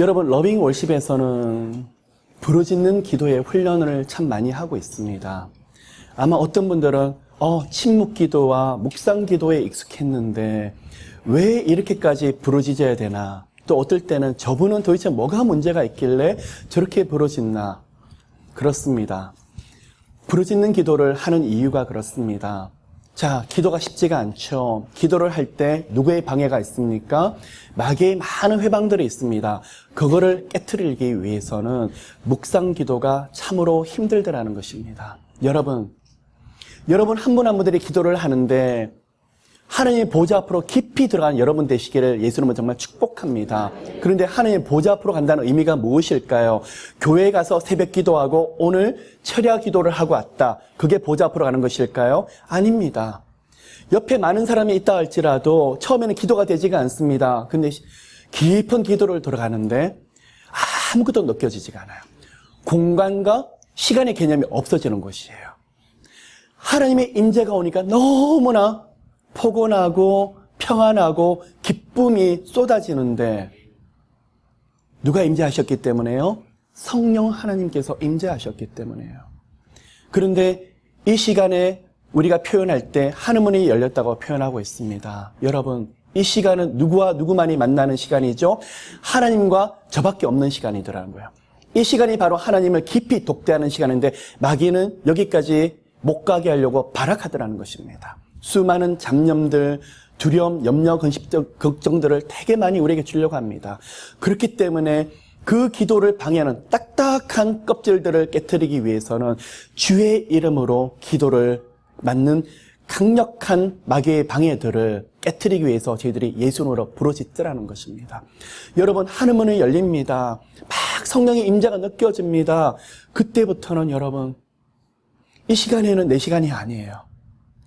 여러분, 러빙 월십에서는 부르짖는 기도의 훈련을 참 많이 하고 있습니다. 아마 어떤 분들은 침묵 기도와 묵상 기도에 익숙했는데 왜 이렇게까지 부르짖어야 되나? 또 어떨 때는 저분은 도대체 뭐가 문제가 있길래 저렇게 부르짖나? 그렇습니다. 부르짖는 기도를 하는 이유가 그렇습니다. 자, 기도가 쉽지가 않죠. 기도를 할 때 누구의 방해가 있습니까? 마귀의 많은 회방들이 있습니다. 그거를 깨트리기 위해서는 묵상 기도가 참으로 힘들더라는 것입니다. 여러분 한 분 한 분들이 기도를 하는데 하나님의 보좌 앞으로 깊이 들어간 여러분 되시기를 예수님은 정말 축복합니다. 그런데 하나님의 보좌 앞으로 간다는 의미가 무엇일까요? 교회에 가서 새벽 기도하고 오늘 철야 기도를 하고 왔다. 그게 보좌 앞으로 가는 것일까요? 아닙니다. 옆에 많은 사람이 있다 할지라도 처음에는 기도가 되지가 않습니다. 근데 깊은 기도를 들어가는데 아무것도 느껴지지가 않아요. 공간과 시간의 개념이 없어지는 것이에요. 하나님의 임재가 오니까 너무나 포근하고 평안하고 기쁨이 쏟아지는데 누가 임재하셨기 때문에요? 성령 하나님께서 임재하셨기 때문에요. 그런데 이 시간에 우리가 표현할 때 하늘문이 열렸다고 표현하고 있습니다. 여러분, 이 시간은 누구와 누구만이 만나는 시간이죠? 하나님과 저밖에 없는 시간이더라는 거예요. 이 시간이 바로 하나님을 깊이 독대하는 시간인데 마귀는 여기까지 못 가게 하려고 발악하더라는 것입니다. 수많은 잡념들, 두려움, 염려, 걱정들을 되게 많이 우리에게 주려고 합니다. 그렇기 때문에 그 기도를 방해하는 딱딱한 껍질들을 깨트리기 위해서는 주의 이름으로 기도를 맞는 강력한 마귀의 방해들을 깨트리기 위해서 저희들이 예수님으로 부르짖으라는 것입니다. 여러분, 하늘문이 열립니다. 막 성령의 임재가 느껴집니다. 그때부터는 여러분, 이 시간에는 내 시간이 아니에요.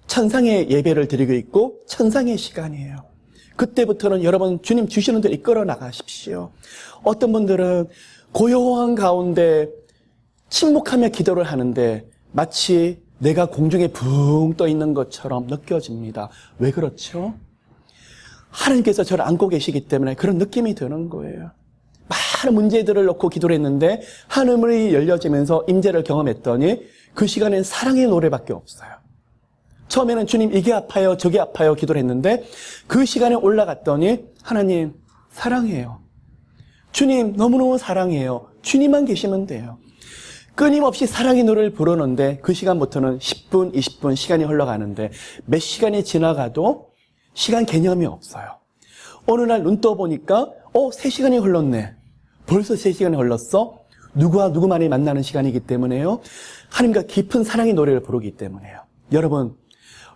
천상의 예배를 드리고 있고 천상의 시간이에요. 그때부터는 여러분 주님 주시는 대로 이끌어 나가십시오. 어떤 분들은 고요한 가운데 침묵하며 기도를 하는데 마치 내가 공중에 붕 떠 있는 것처럼 느껴집니다. 왜 그렇죠? 하나님께서 저를 안고 계시기 때문에 그런 느낌이 드는 거예요. 많은 문제들을 놓고 기도를 했는데 하늘문이 열려지면서 임재를 경험했더니 그 시간엔 사랑의 노래밖에 없어요. 처음에는 주님 이게 아파요 저게 아파요 기도를 했는데 그 시간에 올라갔더니 하나님 사랑해요. 주님 너무너무 사랑해요. 주님만 계시면 돼요. 끊임없이 사랑의 노래를 부르는데 그 시간부터는 10분, 20분 시간이 흘러가는데 몇 시간이 지나가도 시간 개념이 없어요. 어느 날 눈 떠보니까 3시간이 흘렀네. 벌써 3시간이 흘렀어? 누구와 누구만이 만나는 시간이기 때문에요. 하나님과 깊은 사랑의 노래를 부르기 때문에요. 여러분,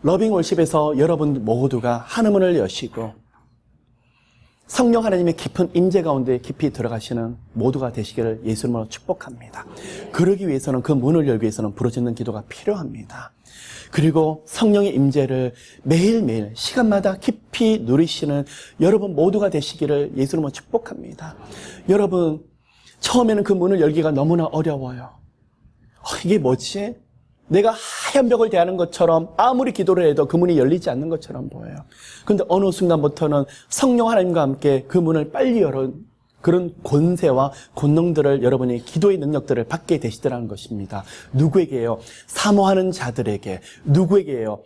러빙 월십에서 여러분 모두가 하늘문을 여시고 성령 하나님의 깊은 임재 가운데 깊이 들어가시는 모두가 되시기를 예수님으로 축복합니다. 그러기 위해서는 그 문을 열기 위해서는 부르짖는 기도가 필요합니다. 그리고 성령의 임재를 매일매일 시간마다 깊이 누리시는 여러분 모두가 되시기를 예수님으로 축복합니다. 여러분, 처음에는 그 문을 열기가 너무나 어려워요. 이게 뭐지? 내가 하얀 벽을 대하는 것처럼 아무리 기도를 해도 그 문이 열리지 않는 것처럼 보여요. 그런데 어느 순간부터는 성령 하나님과 함께 그 문을 빨리 열은 그런 권세와 권능들을 여러분이 기도의 능력들을 받게 되시더라는 것입니다. 누구에게요? 사모하는 자들에게. 누구에게요?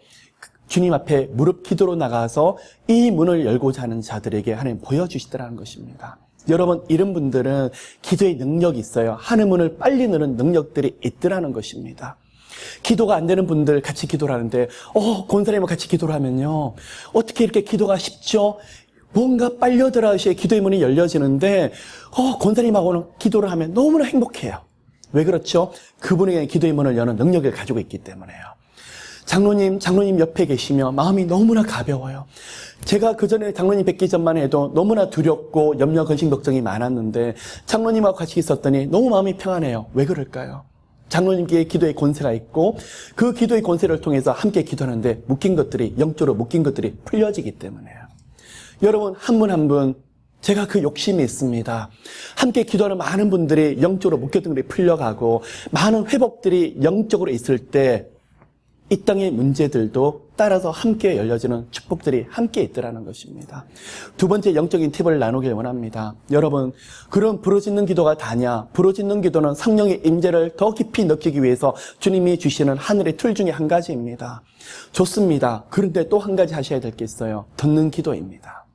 주님 앞에 무릎 기도로 나가서 이 문을 열고자 하는 자들에게 하나님 보여주시더라는 것입니다. 여러분, 이런 분들은 기도의 능력이 있어요. 하늘문을 빨리 여는 능력들이 있더라는 것입니다. 기도가 안 되는 분들 같이 기도를 하는데 권사님과 같이 기도를 하면요 어떻게 이렇게 기도가 쉽죠? 뭔가 빨려들어야지 기도의 문이 열려지는데 권사님하고는 기도를 하면 너무나 행복해요. 왜 그렇죠? 그분에게 기도의 문을 여는 능력을 가지고 있기 때문에요. 장로님 옆에 계시며 마음이 너무나 가벼워요. 제가 그전에 장로님 뵙기 전만 해도 너무나 두렵고 염려, 근심, 걱정이 많았는데 장로님하고 같이 있었더니 너무 마음이 평안해요. 왜 그럴까요? 장로님께 기도의 권세가 있고 그 기도의 권세를 통해서 함께 기도하는데 묶인 것들이 영적으로 묶인 것들이 풀려지기 때문에요. 여러분 한 분 한 분 제가 그 욕심이 있습니다. 함께 기도하는 많은 분들이 영적으로 묶였던 것들이 풀려가고 많은 회복들이 영적으로 있을 때 이 땅의 문제들도 따라서 함께 열려지는 축복들이 함께 있더라는 것입니다. 두 번째 영적인 팁을 나누길 원합니다. 여러분, 그런 부르짖는 기도가 다냐? 부르짖는 기도는 성령의 임재를 더 깊이 느끼기 위해서 주님이 주시는 하늘의 툴 중에 한 가지입니다. 좋습니다. 그런데 또 한 가지 하셔야 될 게 있어요. 듣는 기도입니다.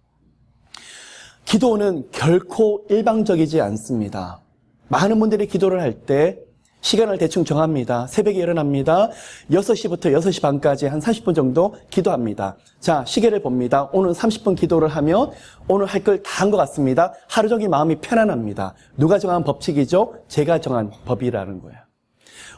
기도는 결코 일방적이지 않습니다. 많은 분들이 기도를 할 때 시간을 대충 정합니다. 새벽에 일어납니다. 6시부터 6시 반까지 한 30분 정도 기도합니다. 자, 시계를 봅니다. 오늘 30분 기도를 하면 오늘 할 걸 다 한 것 같습니다. 하루 종일 마음이 편안합니다. 누가 정한 법칙이죠? 제가 정한 법이라는 거예요.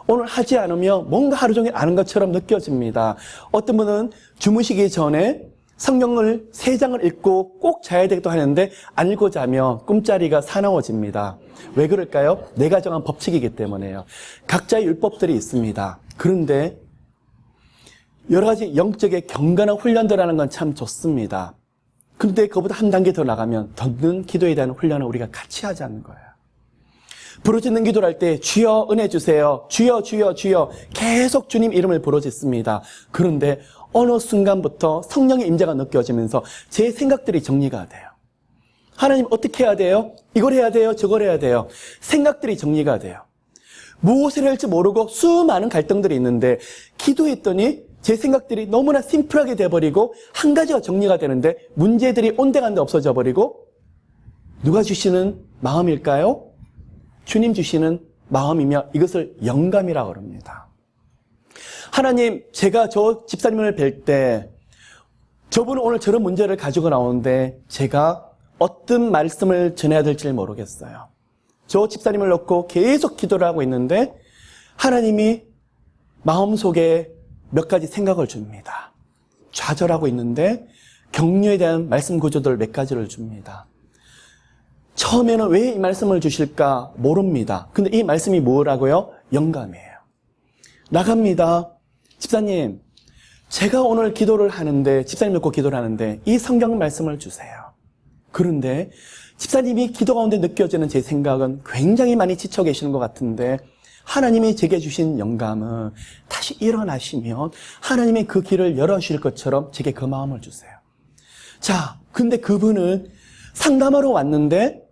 오늘 하지 않으면 뭔가 하루 종일 아는 것처럼 느껴집니다. 어떤 분은 주무시기 전에 성경을 3장을 읽고 꼭 자야 되기도 하는데 안 읽고 자면 꿈자리가 사나워집니다. 왜 그럴까요? 내가 정한 법칙이기 때문에요. 각자의 율법들이 있습니다. 그런데 여러 가지 영적의 경건한 훈련들하는 건 참 좋습니다. 그런데 그보다 한 단계 더 나가면 듣는 기도에 대한 훈련을 우리가 같이 하자는 거예요. 부르짖는 기도를 할 때 주여 은혜 주세요. 주여 주여 주여 계속 주님 이름을 부르짖습니다. 그런데 어느 순간부터 성령의 임재가 느껴지면서 제 생각들이 정리가 돼요. 하나님 어떻게 해야 돼요? 이걸 해야 돼요? 저걸 해야 돼요? 생각들이 정리가 돼요. 무엇을 해야 할지 모르고 수많은 갈등들이 있는데 기도했더니 제 생각들이 너무나 심플하게 돼버리고 한 가지가 정리가 되는데 문제들이 온데간데 없어져 버리고 누가 주시는 마음일까요? 주님 주시는 마음이며 이것을 영감이라고 합니다. 하나님, 제가 저 집사님을 뵐 때 저분은 오늘 저런 문제를 가지고 나오는데 제가 어떤 말씀을 전해야 될지 모르겠어요. 저 집사님을 놓고 계속 기도를 하고 있는데 하나님이 마음속에 몇 가지 생각을 줍니다. 좌절하고 있는데 격려에 대한 말씀 구조들 몇 가지를 줍니다. 처음에는 왜 이 말씀을 주실까 모릅니다. 근데 이 말씀이 뭐라고요? 영감이에요. 나갑니다. 집사님, 제가 오늘 기도를 하는데, 집사님 놓고 기도를 하는데 이 성경 말씀을 주세요. 그런데 집사님이 기도 가운데 느껴지는 제 생각은 굉장히 많이 지쳐 계시는 것 같은데 하나님이 제게 주신 영감은 다시 일어나시면 하나님의 그 길을 열어주실 것처럼 제게 그 마음을 주세요. 자, 근데 그분은 상담하러 왔는데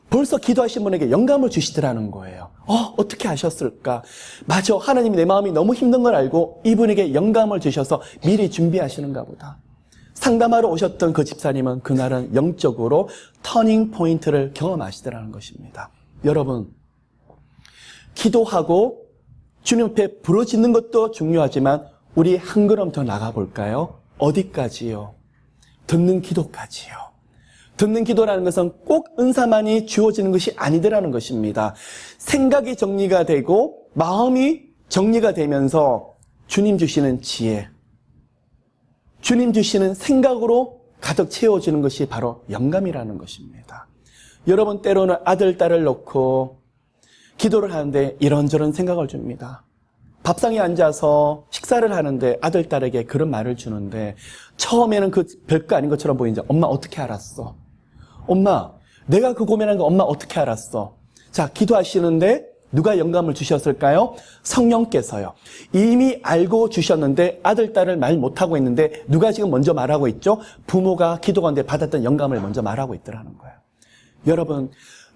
벌써 기도하신 분에게 영감을 주시더라는 거예요. 어떻게 하셨을까? 맞아, 하나님이 내 마음이 너무 힘든 걸 알고 이분에게 영감을 주셔서 미리 준비하시는가 보다. 상담하러 오셨던 그 집사님은 그날은 영적으로 터닝 포인트를 경험하시더라는 것입니다. 여러분, 기도하고 주님 앞에 부르짖는 것도 중요하지만 우리 한 걸음 더 나가볼까요? 어디까지요? 듣는 기도까지요. 듣는 기도라는 것은 꼭 은사만이 주어지는 것이 아니더라는 것입니다. 생각이 정리가 되고 마음이 정리가 되면서 주님 주시는 지혜, 주님 주시는 생각으로 가득 채워주는 것이 바로 영감이라는 것입니다. 여러분, 때로는 아들, 딸을 놓고 기도를 하는데 이런저런 생각을 줍니다. 밥상에 앉아서 식사를 하는데 아들, 딸에게 그런 말을 주는데 처음에는 그 별거 아닌 것처럼 보이는데 엄마 어떻게 알았어? 엄마, 내가 그 고민한 거 엄마 어떻게 알았어? 자, 기도하시는데 누가 영감을 주셨을까요? 성령께서요. 이미 알고 주셨는데 아들, 딸을 말 못하고 있는데 누가 지금 먼저 말하고 있죠? 부모가 기도 가운데 받았던 영감을 먼저 말하고 있더라는 거예요.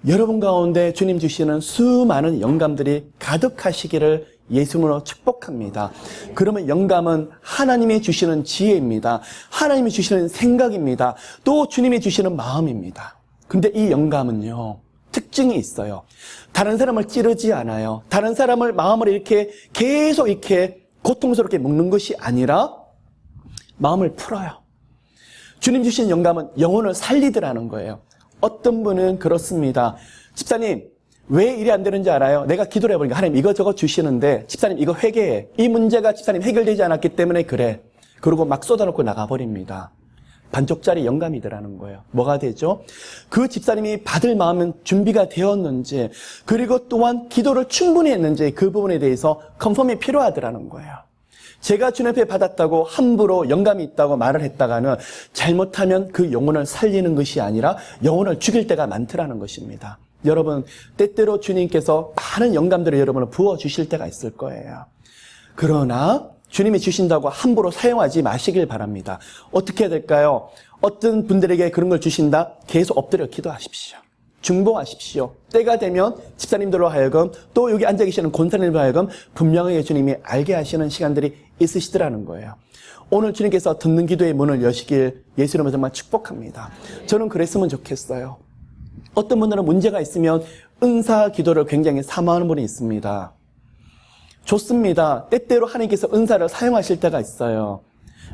여러분 가운데 주님 주시는 수많은 영감들이 가득하시기를 예수님으로 축복합니다. 그러면 영감은 하나님이 주시는 지혜입니다. 하나님이 주시는 생각입니다. 또 주님이 주시는 마음입니다. 근데 이 영감은요, 특징이 있어요. 다른 사람을 찌르지 않아요. 다른 사람을 마음을 이렇게 계속 이렇게 고통스럽게 먹는 것이 아니라 마음을 풀어요. 주님 주신 영감은 영혼을 살리더라는 거예요. 어떤 분은 그렇습니다. 집사님, 왜 일이 안 되는지 알아요? 내가 기도를 해보니까 하나님 이거저거 주시는데 집사님 이거 회개해. 이 문제가 집사님 해결되지 않았기 때문에 그래. 그러고 막 쏟아놓고 나가버립니다. 반쪽짜리 영감이더라는 거예요. 뭐가 되죠? 그 집사님이 받을 마음은 준비가 되었는지, 그리고 또한 기도를 충분히 했는지 그 부분에 대해서 컨펌이 필요하더라는 거예요. 제가 주님 앞에 받았다고 함부로 영감이 있다고 말을 했다가는 잘못하면 그 영혼을 살리는 것이 아니라 영혼을 죽일 때가 많더라는 것입니다. 여러분, 때때로 주님께서 많은 영감들을 여러분을 부어주실 때가 있을 거예요. 그러나 주님이 주신다고 함부로 사용하지 마시길 바랍니다. 어떻게 해야 될까요? 어떤 분들에게 그런 걸 주신다? 계속 엎드려 기도하십시오. 중보하십시오. 때가 되면 집사님들로 하여금 또 여기 앉아 계시는 권사님들로 하여금 분명하게 주님이 알게 하시는 시간들이 있으시더라는 거예요. 오늘 주님께서 듣는 기도의 문을 여시길 예수 이름으로 정말 축복합니다. 저는 그랬으면 좋겠어요. 어떤 분들은 문제가 있으면 은사 기도를 굉장히 사모하는 분이 있습니다. 좋습니다. 때때로 하나님께서 은사를 사용하실 때가 있어요.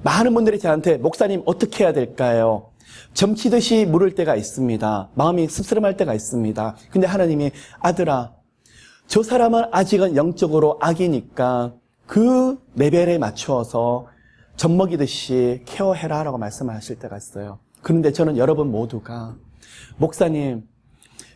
많은 분들이 저한테 목사님 어떻게 해야 될까요? 점치듯이 물을 때가 있습니다. 마음이 씁쓸할 때가 있습니다. 근데 하나님이 아들아, 저 사람은 아직은 영적으로 악이니까 그 레벨에 맞추어서 젖먹이듯이 케어해라 라고 말씀하실 때가 있어요. 그런데 저는 여러분 모두가 목사님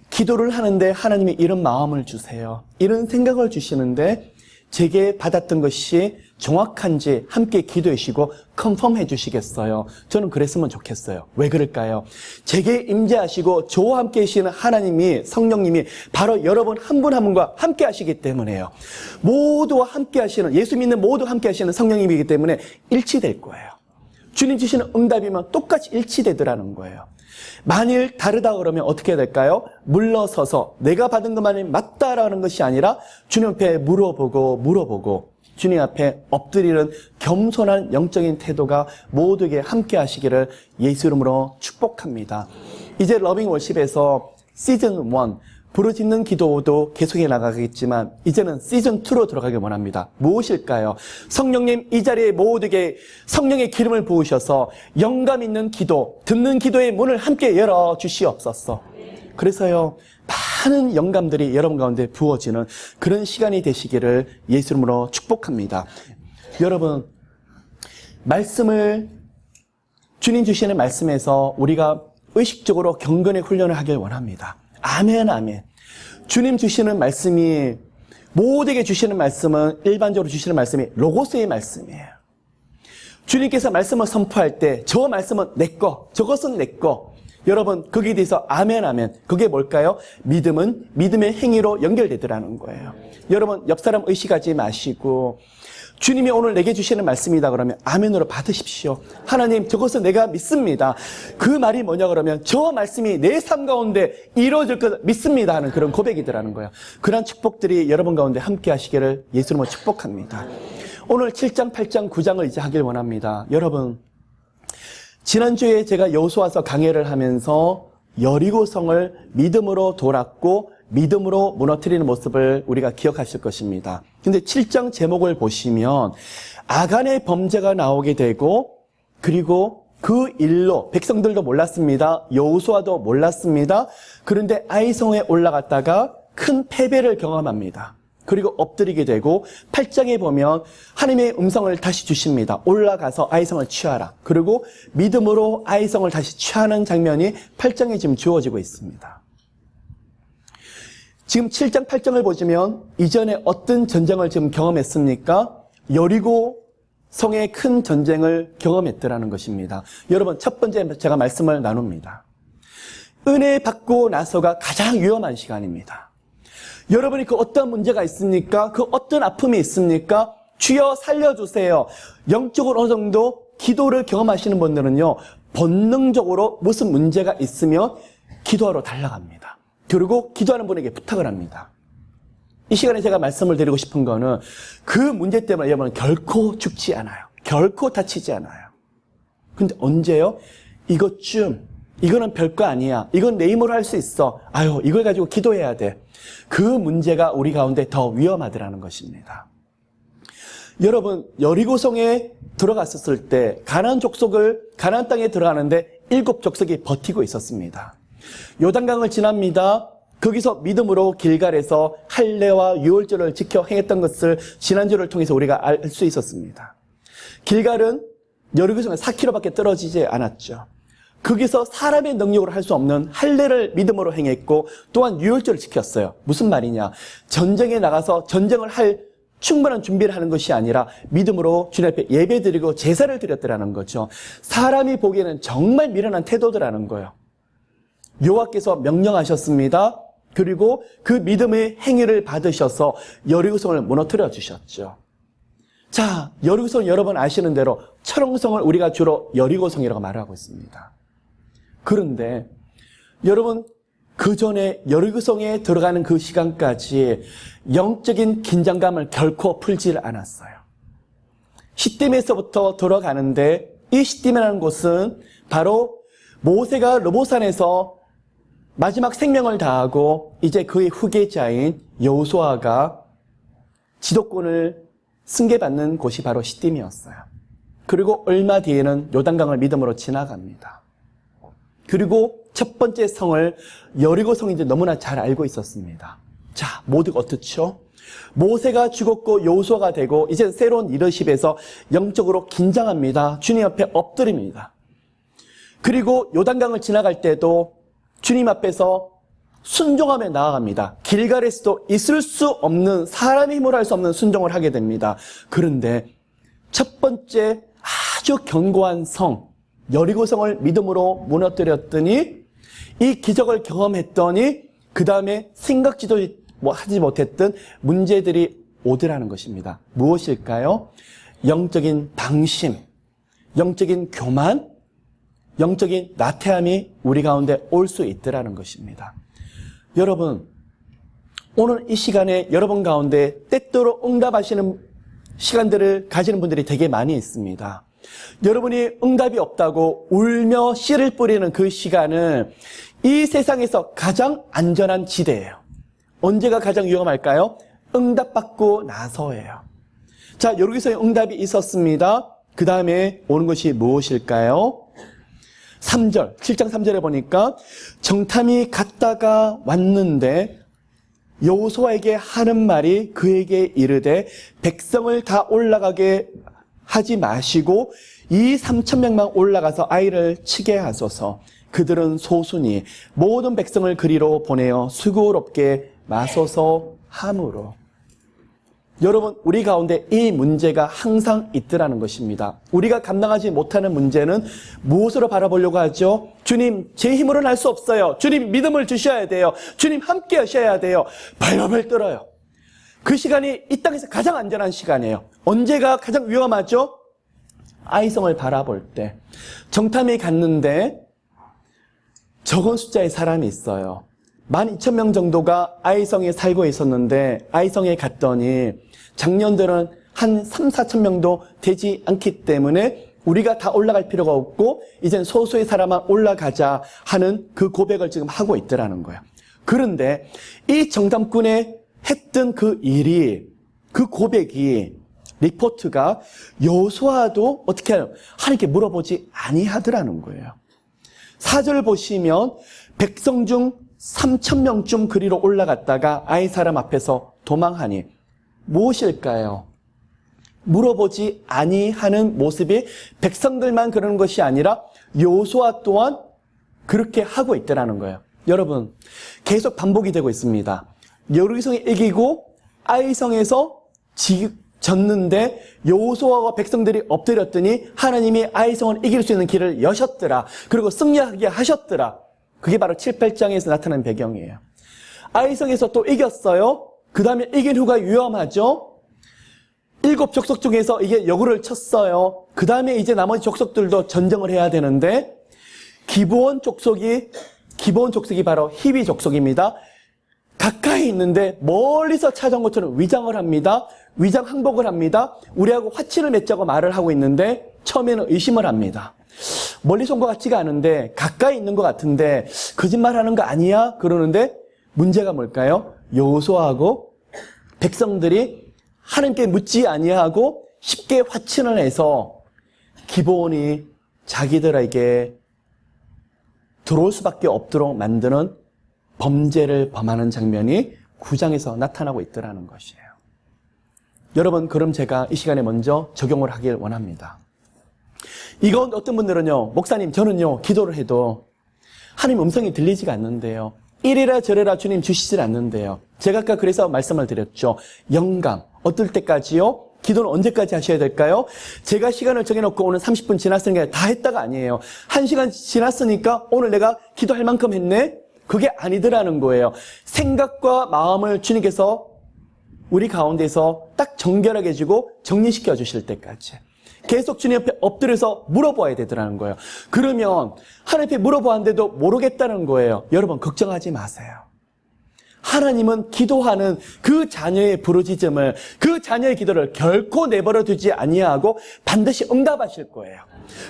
기도를 하는데 하나님이 이런 마음을 주세요. 이런 생각을 주시는데 제게 받았던 것이 정확한지 함께 기도해 주시고 컨펌해 주시겠어요? 저는 그랬으면 좋겠어요. 왜 그럴까요? 제게 임재하시고 저와 함께 계시는 하나님이, 성령님이 바로 여러분 한 분 한 분과 함께 하시기 때문에요. 모두와 함께 하시는, 예수 믿는 모두와 함께 하시는 성령님이기 때문에 일치될 거예요. 주님 주시는 응답이면 똑같이 일치되더라는 거예요. 만일 다르다 그러면 어떻게 해야 될까요? 물러서서 내가 받은 것만이 맞다라는 것이 아니라 주님 앞에 물어보고 주님 앞에 엎드리는 겸손한 영적인 태도가 모두에게 함께 하시기를 예수 이름으로 축복합니다. 이제 러빙 월십에서 시즌 1 부르짖는 기도도 계속해 나가겠지만 이제는 시즌 2로 들어가길 원합니다. 무엇일까요? 성령님 이 자리에 모두에게 성령의 기름을 부으셔서 영감 있는 기도, 듣는 기도의 문을 함께 열어주시옵소서. 그래서요, 많은 영감들이 여러분 가운데 부어지는 그런 시간이 되시기를 예수 이름으로 축복합니다. 여러분, 말씀을, 주님 주시는 말씀에서 우리가 의식적으로 경건의 훈련을 하길 원합니다. 아멘, 아멘. 주님 주시는 말씀이, 모두에게 주시는 말씀은, 일반적으로 주시는 말씀이 로고스의 말씀이에요. 주님께서 말씀을 선포할 때, 저 말씀은 내 거, 저것은 내 거. 여러분, 거기에 대해서 아멘, 아멘. 그게 뭘까요? 믿음은 믿음의 행위로 연결되더라는 거예요. 여러분, 옆 사람 의식하지 마시고, 주님이 오늘 내게 주시는 말씀이다 그러면 아멘으로 받으십시오. 하나님, 저것은 내가 믿습니다. 그 말이 뭐냐 그러면 저 말씀이 내 삶 가운데 이루어질 것 믿습니다 하는 그런 고백이더라는 거예요. 그런 축복들이 여러분 가운데 함께 하시기를 예수 이름으로 축복합니다. 오늘 7장, 8장, 9장을 이제 하길 원합니다. 여러분, 지난주에 제가 여호수아서 강해를 하면서 여리고성을 믿음으로 돌았고 믿음으로 무너뜨리는 모습을 우리가 기억하실 것입니다. 근데 7장 제목을 보시면 아간의 범죄가 나오게 되고 그리고 그 일로 백성들도 몰랐습니다. 여호수아도 몰랐습니다. 그런데 아이성에 올라갔다가 큰 패배를 경험합니다. 그리고 엎드리게 되고 8장에 보면 하나님의 음성을 다시 주십니다. 올라가서 아이성을 취하라. 그리고 믿음으로 아이성을 다시 취하는 장면이 8장에 지금 주어지고 있습니다. 지금 7장, 8장을 보시면 이전에 어떤 전쟁을 지금 경험했습니까? 여리고 성의 큰 전쟁을 경험했더라는 것입니다. 여러분, 첫 번째 제가 말씀을 나눕니다. 은혜 받고 나서가 가장 위험한 시간입니다. 여러분이 그 어떤 문제가 있습니까? 그 어떤 아픔이 있습니까? 주여 살려주세요. 영적으로 어느 정도 기도를 경험하시는 분들은요, 본능적으로 무슨 문제가 있으면 기도하러 달려갑니다. 그리고 기도하는 분에게 부탁을 합니다. 이 시간에 제가 말씀을 드리고 싶은 거는 그 문제 때문에 여러분 결코 죽지 않아요. 결코 다치지 않아요. 근데 언제요? 이거는 별거 아니야. 이건 내 힘으로 할 수 있어. 아유, 이걸 가지고 기도해야 돼. 그 문제가 우리 가운데 더 위험하더라는 것입니다. 여러분, 여리고성에 들어갔었을 때 가나안 땅에 들어가는데 7족속이 버티고 있었습니다. 요단강을 지납니다. 거기서 믿음으로 길갈에서 할례와 유월절을 지켜 행했던 것을 지난주를 통해서 우리가 알 수 있었습니다. 길갈은 여리고성에 4km밖에 떨어지지 않았죠. 거기서 사람의 능력으로 할 수 없는 할례를 믿음으로 행했고 또한 유월절을 지켰어요. 무슨 말이냐? 전쟁에 나가서 전쟁을 할 충분한 준비를 하는 것이 아니라 믿음으로 주님 앞에 예배드리고 제사를 드렸더라는 거죠. 사람이 보기에는 정말 미련한 태도더라는 거예요. 여호와께서 명령하셨습니다. 그리고 그 믿음의 행위를 받으셔서 여리고성을 무너뜨려 주셨죠. 자, 여리고성 여러분 아시는 대로 철옹성을 우리가 주로 여리고성이라고 말하고 있습니다. 그런데 여러분 그 전에 여리고성에 들어가는 그 시간까지 영적인 긴장감을 결코 풀지 않았어요. 시딤에서부터 들어가는데 이 시딤이라는 곳은 바로 모세가 르보산에서 마지막 생명을 다하고 이제 그의 후계자인 여호수아가 지도권을 승계받는 곳이 바로 시딤이었어요. 그리고 얼마 뒤에는 요단강을 믿음으로 지나갑니다. 그리고 첫 번째 성을 여리고성인지 너무나 잘 알고 있었습니다. 자, 모두가 어떻죠? 모세가 죽었고 여호수아가 되고 이제 새로운 리더십에서 영적으로 긴장합니다. 주님 앞에 엎드립니다. 그리고 요단강을 지나갈 때도 주님 앞에서 순종하며 나아갑니다. 길갈에서도 있을 수 없는, 사람의 힘으로 할 수 없는 순종을 하게 됩니다. 그런데 첫 번째 아주 견고한 성 여리고성을 믿음으로 무너뜨렸더니 이 기적을 경험했더니 그 다음에 생각지도 하지 못했던 문제들이 오더라는 것입니다. 무엇일까요? 영적인 방심, 영적인 교만, 영적인 나태함이 우리 가운데 올 수 있더라는 것입니다. 여러분, 오늘 이 시간에 여러분 가운데 때때로 응답하시는 시간들을 가지는 분들이 되게 많이 있습니다. 여러분이 응답이 없다고 울며 씨를 뿌리는 그 시간은 이 세상에서 가장 안전한 지대예요. 언제가 가장 위험할까요? 응답받고 나서예요. 자, 여기서 응답이 있었습니다. 그 다음에 오는 것이 무엇일까요? 3절, 7장 3절에 보니까 정탐이 갔다가 왔는데 여호수아에게 하는 말이 그에게 이르되 백성을 다 올라가게 하지 마시고 이 3,000명만 올라가서 아이를 치게 하소서. 그들은 소순이 모든 백성을 그리로 보내어 수고롭게 마소서 함으로. 여러분, 우리 가운데 이 문제가 항상 있더라는 것입니다. 우리가 감당하지 못하는 문제는 무엇으로 바라보려고 하죠? 주님, 제 힘으로는 할 수 없어요. 주님, 믿음을 주셔야 돼요. 주님, 함께 하셔야 돼요. 벌벌 떨어요. 그 시간이 이 땅에서 가장 안전한 시간이에요. 언제가 가장 위험하죠? 아이성을 바라볼 때. 정탐이 갔는데 적은 숫자의 사람이 있어요. 12,000명 정도가 아이성에 살고 있었는데 아이성에 갔더니 작년들은 한 3, 4천 명도 되지 않기 때문에 우리가 다 올라갈 필요가 없고 이젠 소수의 사람만 올라가자 하는 그 고백을 지금 하고 있더라는 거예요. 그런데 이 정탐꾼의 했던 그 일이, 그 고백이, 리포트가 여호수아도 어떻게 해요? 하나님께 물어보지 아니하더라는 거예요. 4절 보시면 백성 중 3,000명쯤 그리로 올라갔다가 아이 사람 앞에서 도망하니 무엇일까요? 물어보지 아니하는 모습이 백성들만 그러는 것이 아니라 여호수아 또한 그렇게 하고 있더라는 거예요. 여러분, 계속 반복이 되고 있습니다. 여리고성이 이기고 아이성에서 졌는데 여호수아와 백성들이 엎드렸더니 하나님이 아이성을 이길 수 있는 길을 여셨더라. 그리고 승리하게 하셨더라. 그게 바로 7, 8장에서 나타나는 배경이에요. 아이성에서 또 이겼어요. 그 다음에 이긴 후가 위험하죠. 7 족속 중에서 이게 여구를 쳤어요. 그 다음에 이제 나머지 족속들도 전쟁을 해야 되는데 기브온 족속이 바로 히위 족속입니다. 가까이 있는데 멀리서 찾아온 것처럼 위장을 합니다. 위장 항복을 합니다. 우리하고 화친을 맺자고 말을 하고 있는데 처음에는 의심을 합니다. 멀리서 온 것 같지가 않은데 가까이 있는 것 같은데 거짓말하는 거 아니야? 그러는데 문제가 뭘까요? 여호수아하고 백성들이 하나님께 묻지 아니하고 쉽게 화친을 해서 기브온이 자기들에게 들어올 수밖에 없도록 만드는 범죄를 범하는 장면이 9장에서 나타나고 있더라는 것이에요. 여러분, 그럼 제가 이 시간에 먼저 적용을 하길 원합니다. 이건 어떤 분들은요, 목사님, 저는요, 기도를 해도 하나님 음성이 들리지가 않는데요. 이래라 저래라 주님 주시질 않는데요. 제가 아까 그래서 말씀을 드렸죠. 영감, 어떨 때까지요? 기도는 언제까지 하셔야 될까요? 제가 시간을 정해놓고 오늘 30분 지났으니까 다 했다가 아니에요. 1시간 지났으니까 오늘 내가 기도할 만큼 했네? 그게 아니더라는 거예요. 생각과 마음을 주님께서 우리 가운데서 딱 정결하게 해주고 정리시켜 주실 때까지 계속 주님 앞에 엎드려서 물어봐야 되더라는 거예요. 그러면 하나님 앞에 물어보았는데도 모르겠다는 거예요. 여러분 걱정하지 마세요. 하나님은 기도하는 그 자녀의 부르짖음을, 그 자녀의 기도를 결코 내버려 두지 아니하고 반드시 응답하실 거예요.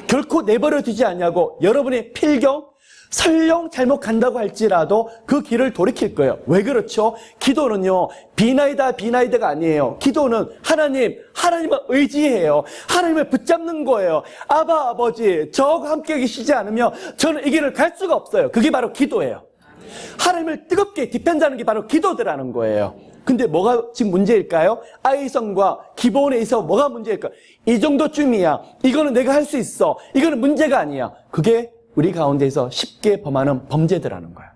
결코 내버려 두지 아니하고 여러분의 필경, 설령 잘못 간다고 할지라도 그 길을 돌이킬 거예요. 왜 그렇죠? 기도는요, 비나이다가 아니에요. 기도는 하나님을 의지해요. 하나님을 붙잡는 거예요. 아버지, 저와 함께 계시지 않으면 저는 이 길을 갈 수가 없어요. 그게 바로 기도예요. 하나님을 뜨겁게 디펜드하는 게 바로 기도들하는 거예요. 근데 뭐가 지금 문제일까요? 아이성과 기본에 있어 뭐가 문제일까요? 이 정도쯤이야. 이거는 내가 할 수 있어. 이거는 문제가 아니야. 그게 우리 가운데서 쉽게 범하는 범죄들하는 거예요.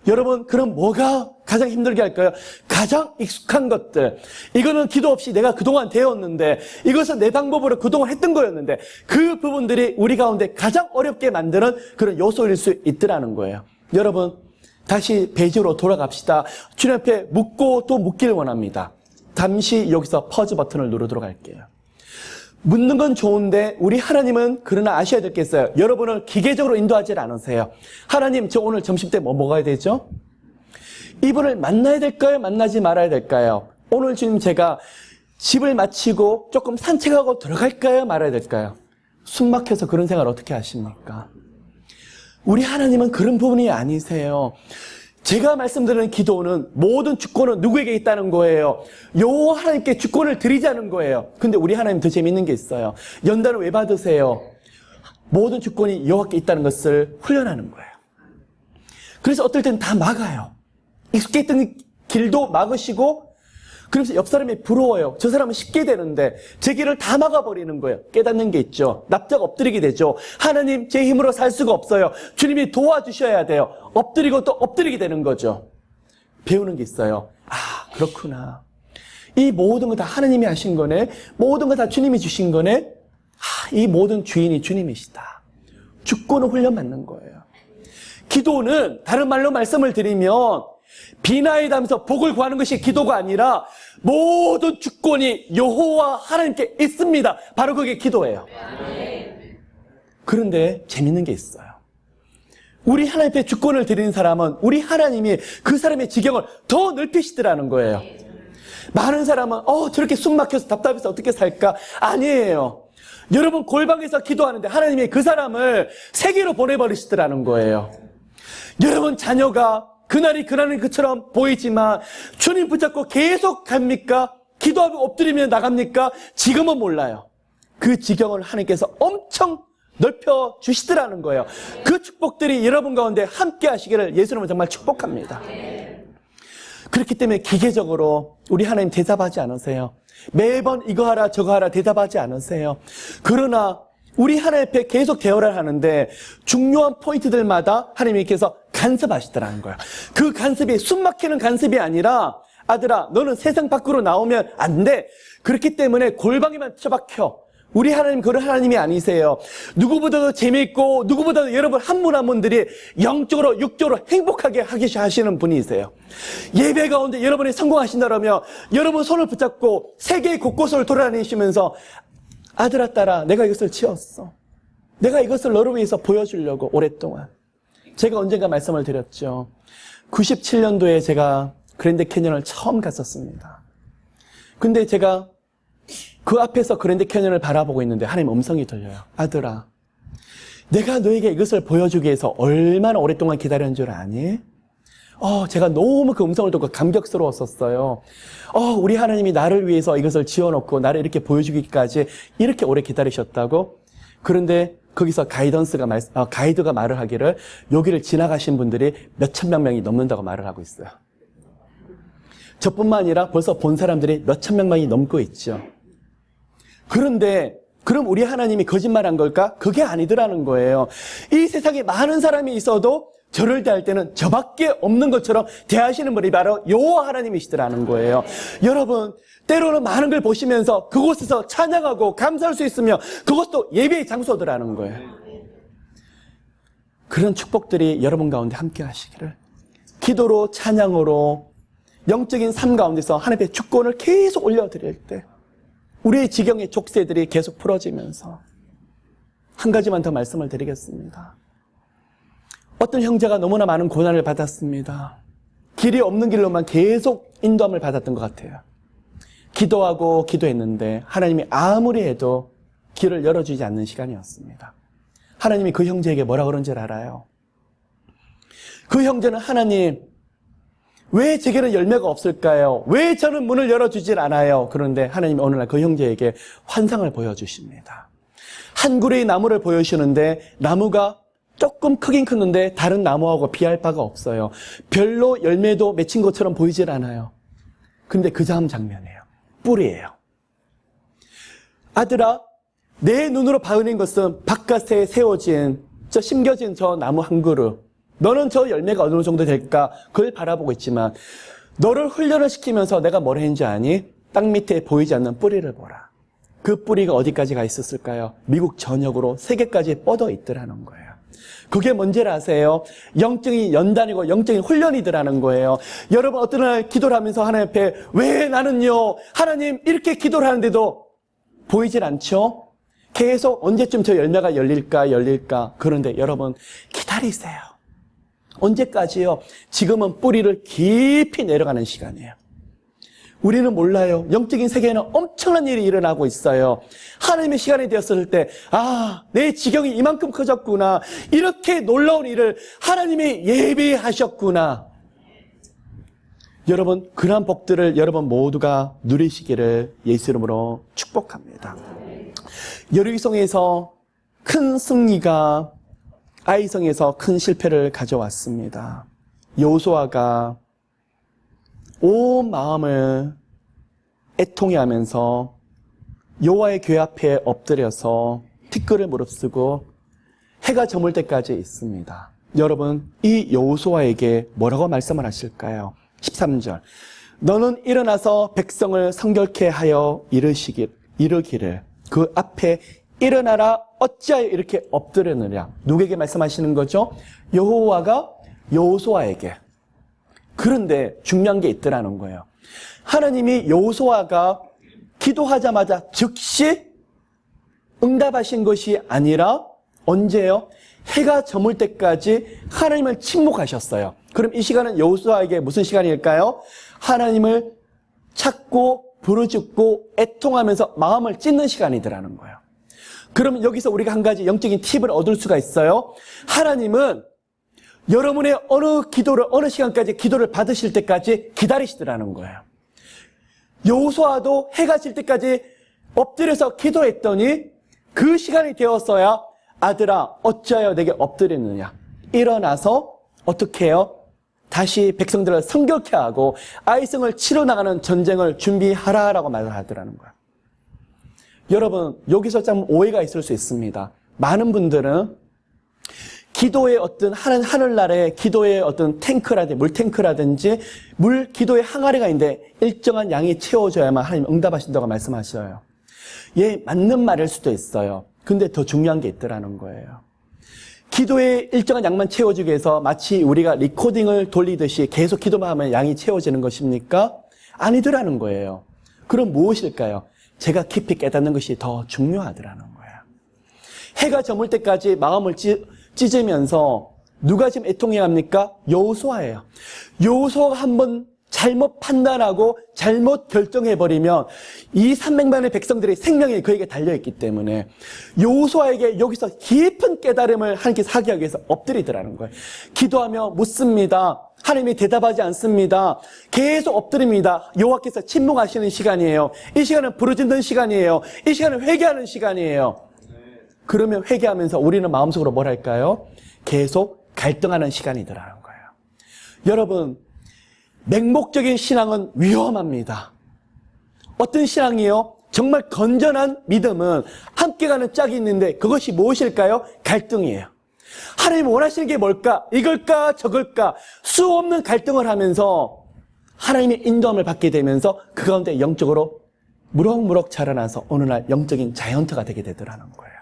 여러분, 그럼 뭐가 가장 힘들게 할까요? 가장 익숙한 것들. 이거는 기도 없이 내가 그동안 되었는데, 이것은 내 방법으로 그동안 했던 거였는데, 그 부분들이 우리 가운데 가장 어렵게 만드는 그런 요소일 수 있더라는 거예요. 여러분, 다시 베이지로 돌아갑시다. 주님 앞에 묻고 또 묻기를 원합니다. 잠시 여기서 퍼즈 버튼을 누르도록 할게요. 묻는 건 좋은데 우리 하나님은 그러나 아셔야 될 게 있어요. 여러분을 기계적으로 인도하지 않으세요. 하나님, 저 오늘 점심 때 뭐 먹어야 되죠? 이분을 만나야 될까요? 만나지 말아야 될까요? 오늘 지금 제가 집을 마치고 조금 산책하고 들어갈까요? 말아야 될까요? 숨 막혀서 그런 생각을 어떻게 하십니까? 우리 하나님은 그런 부분이 아니세요. 제가 말씀드리는 기도는 모든 주권은 누구에게 있다는 거예요. 여호와 하나님께 주권을 드리자는 거예요. 근데 우리 하나님 더 재밌는 게 있어요. 연단을 왜 받으세요? 모든 주권이 여호와께 있다는 것을 훈련하는 거예요. 그래서 어떨 때는 다 막아요. 익숙했던 길도 막으시고, 그래서 옆 사람이 부러워요. 저 사람은 쉽게 되는데 제 길을 다 막아버리는 거예요. 깨닫는 게 있죠. 납작 엎드리게 되죠. 하나님, 제 힘으로 살 수가 없어요. 주님이 도와주셔야 돼요. 엎드리고 또 엎드리게 되는 거죠. 배우는 게 있어요. 아, 그렇구나. 이 모든 거 다 하나님이 하신 거네. 모든 거 다 주님이 주신 거네. 아, 이 모든 주인이 주님이시다. 주권을 훈련받는 거예요. 기도는 다른 말로 말씀을 드리면 비나이다면서 복을 구하는 것이 기도가 아니라 모든 주권이 여호와 하나님께 있습니다. 바로 그게 기도예요. 그런데 재밌는 게 있어요. 우리 하나님 앞에 주권을 드리는 사람은 우리 하나님이 그 사람의 지경을 더 넓히시더라는 거예요. 많은 사람은 저렇게 숨 막혀서 답답해서 어떻게 살까? 아니에요. 여러분, 골방에서 기도하는데 하나님이 그 사람을 세계로 보내버리시더라는 거예요. 여러분 자녀가 그날은 그처럼 보이지만 주님 붙잡고 계속 갑니까? 기도하고 엎드리면 나갑니까? 지금은 몰라요. 그 지경을 하나님께서 엄청 넓혀 주시더라는 거예요. 그 축복들이 여러분 가운데 함께 하시기를 예수님은 정말 축복합니다. 그렇기 때문에 기계적으로 우리 하나님 대답하지 않으세요. 매번 이거 하라 저거 하라 대답하지 않으세요. 그러나 우리 하나님 앞에 계속 대화를 하는데 중요한 포인트들마다 하나님께서 간섭하시더라는 거예요. 그 간섭이 숨 막히는 간섭이 아니라 아들아, 너는 세상 밖으로 나오면 안 돼. 그렇기 때문에 골방에만 처박혀. 우리 하나님 그런 하나님이 아니세요. 누구보다도 재미있고 누구보다도 여러분 한 분 한 분들이 영적으로 육적으로 행복하게 하시는 분이세요. 예배 가운데 여러분이 성공하신다면 여러분 손을 붙잡고 세계 곳곳을 돌아다니시면서 아들아 딸아, 내가 이것을 지었어. 내가 이것을 너를 위해서 보여주려고 오랫동안. 제가 언젠가 말씀을 드렸죠. 97년도에 제가 그랜드 캐년을 처음 갔었습니다. 근데 제가 그 앞에서 그랜드 캐년을 바라보고 있는데 하나님 음성이 들려요. 아들아, 내가 너에게 이것을 보여주기 위해서 얼마나 오랫동안 기다렸는 줄 아니? 제가 너무 그 음성을 듣고 감격스러웠었어요. 우리 하나님이 나를 위해서 이것을 지어놓고 나를 이렇게 보여주기까지 이렇게 오래 기다리셨다고? 그런데 거기서 가이드가 말을 하기를 여기를 지나가신 분들이 몇천만 명이 넘는다고 말을 하고 있어요. 저뿐만 아니라 벌써 본 사람들이 몇천만 명이 넘고 있죠. 그런데 그럼 우리 하나님이 거짓말한 걸까? 그게 아니더라는 거예요. 이 세상에 많은 사람이 있어도 저를 대할 때는 저밖에 없는 것처럼 대하시는 분이 바로 여호와 하나님이시더라는 거예요. 여러분, 때로는 많은 걸 보시면서 그곳에서 찬양하고 감사할 수 있으며 그것도 예배의 장소더라는 거예요. 그런 축복들이 여러분 가운데 함께 하시기를. 기도로, 찬양으로 영적인 삶 가운데서 하나님 앞에 주권을 계속 올려드릴 때 우리의 지경의 족쇄들이 계속 풀어지면서 한 가지만 더 말씀을 드리겠습니다. 어떤 형제가 너무나 많은 고난을 받았습니다. 길이 없는 길로만 계속 인도함을 받았던 것 같아요. 기도하고 기도했는데 하나님이 아무리 해도 길을 열어주지 않는 시간이었습니다. 하나님이 그 형제에게 뭐라 그런 줄 알아요? 그 형제는 하나님, 왜 제게는 열매가 없을까요? 왜 저는 문을 열어주질 않아요? 그런데 하나님이 어느 날 그 형제에게 환상을 보여주십니다. 한 그루의 나무를 보여주시는데 나무가 조금 크긴 컸는데 다른 나무하고 비할 바가 없어요. 별로 열매도 맺힌 것처럼 보이질 않아요. 근데 그 다음 장면이에요. 뿌리예요. 아들아, 내 눈으로 봐는 것은 바깥에 세워진 심겨진 저 나무 한 그루. 너는 저 열매가 어느 정도 될까? 그걸 바라보고 있지만 너를 훈련을 시키면서 내가 뭘 했는지 아니? 땅 밑에 보이지 않는 뿌리를 보라. 그 뿌리가 어디까지 가 있었을까요? 미국 전역으로 세계까지 뻗어 있더라는 거예요. 그게 뭔지를 아세요? 영적인 연단이고 영적인 훈련이더라는 거예요. 여러분 어떤 날 기도를 하면서 하나님 앞에 왜 나는요? 하나님 이렇게 기도를 하는데도 보이질 않죠? 계속 언제쯤 저 열매가 열릴까? 그런데 여러분 기다리세요. 언제까지요? 지금은 뿌리를 깊이 내려가는 시간이에요. 우리는 몰라요. 영적인 세계에는 엄청난 일이 일어나고 있어요. 하나님의 시간이 되었을 때, 내 지경이 이만큼 커졌구나. 이렇게 놀라운 일을 하나님이 예비하셨구나. 여러분, 그러한 복들을 여러분 모두가 누리시기를 예수 이름으로 축복합니다. 여리고성에서 큰 승리가 아이성에서 큰 실패를 가져왔습니다. 여호수아가 온 마음을 애통해하면서 여호와의 궤 앞에 엎드려서 티끌을 무릅쓰고 해가 저물 때까지 있습니다. 여러분, 이 여호수아에게 뭐라고 말씀을 하실까요? 13절. 너는 일어나서 백성을 성결케 하여 이르기를 그 앞에 일어나라 어찌하여 이렇게 엎드렸느냐. 누구에게 말씀하시는 거죠? 여호와가 여호수아에게. 그런데 중요한 게 있더라는 거예요. 하나님이 여호수아가 기도하자마자 즉시 응답하신 것이 아니라 언제요? 해가 저물 때까지 하나님을 침묵하셨어요. 그럼 이 시간은 여호수아에게 무슨 시간일까요? 하나님을 찾고 부르짖고 애통하면서 마음을 찢는 시간이더라는 거예요. 그러면 여기서 우리가 한 가지 영적인 팁을 얻을 수가 있어요. 하나님은 여러분의 어느 시간까지 기도를 받으실 때까지 기다리시더라는 거예요. 여호수아도 해가 질 때까지 엎드려서 기도했더니 그 시간이 되었어야 아들아 어찌하여 내게 엎드렸느냐. 일어나서 어떻게 해요? 다시 백성들을 성결케 하고 아이성을 치러 나가는 전쟁을 준비하라라고 말을 하더라는 거예요. 여러분, 여기서 좀 오해가 있을 수 있습니다. 많은 분들은 기도의 어떤 하늘나라의 기도의 어떤 탱크라든지 물탱크라든지 기도의 항아리가 있는데 일정한 양이 채워져야만 하나님 응답하신다고 말씀하셔요. 예, 맞는 말일 수도 있어요. 근데 더 중요한 게 있더라는 거예요. 기도의 일정한 양만 채워주기 위해서 마치 우리가 리코딩을 돌리듯이 계속 기도만 하면 양이 채워지는 것입니까? 아니더라는 거예요. 그럼 무엇일까요? 제가 깊이 깨닫는 것이 더 중요하더라는 거예요. 해가 저물 때까지 마음을 찢으면서 누가 지금 애통해야 합니까? 여호수아예요. 여호수아가 한번 잘못 판단하고 잘못 결정해버리면 이 300만의 백성들의 생명이 그에게 달려있기 때문에 여호수아에게 여기서 깊은 깨달음을 하나님께서 하기 위해서 엎드리더라는 거예요. 기도하며 묻습니다. 하나님이 대답하지 않습니다. 계속 엎드립니다. 여호와께서 침묵하시는 시간이에요. 이 시간은 부르짖는 시간이에요. 이 시간은 회개하는 시간이에요. 그러면 회개하면서 우리는 마음속으로 뭘 할까요? 계속 갈등하는 시간이더라는 거예요. 여러분, 맹목적인 신앙은 위험합니다. 어떤 신앙이요? 정말 건전한 믿음은 함께 가는 짝이 있는데 그것이 무엇일까요? 갈등이에요. 하나님 원하시는 게 뭘까? 이걸까? 저걸까? 수없는 갈등을 하면서 하나님의 인도함을 받게 되면서 그 가운데 영적으로 무럭무럭 자라나서 어느 날 영적인 자이언트가 되게 되더라는 거예요.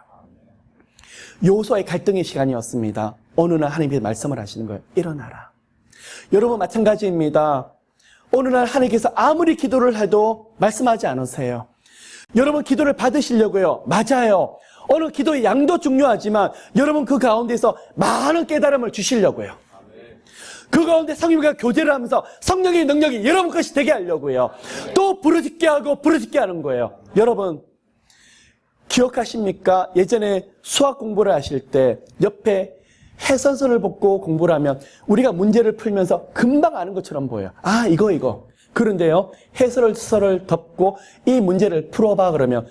여호수아의 갈등의 시간이었습니다. 어느 날 하나님께서 말씀을 하시는 거예요. 일어나라. 여러분 마찬가지입니다. 어느 날 하나님께서 아무리 기도를 해도 말씀하지 않으세요. 여러분 기도를 받으시려고요. 맞아요. 어느 기도의 양도 중요하지만 여러분 그 가운데서 많은 깨달음을 주시려고요. 그 가운데 성령과 교제를 하면서 성령의 능력이 여러분 것이 되게 하려고요. 또 부르짖게 하고 부르짖게 하는 거예요. 여러분 기억하십니까? 예전에 수학 공부를 하실 때 옆에 해선서를 보고 공부를 하면 우리가 문제를 풀면서 금방 아는 것처럼 보여요. 아, 이거. 그런데요, 해설서를 덮고 이 문제를 풀어봐 그러면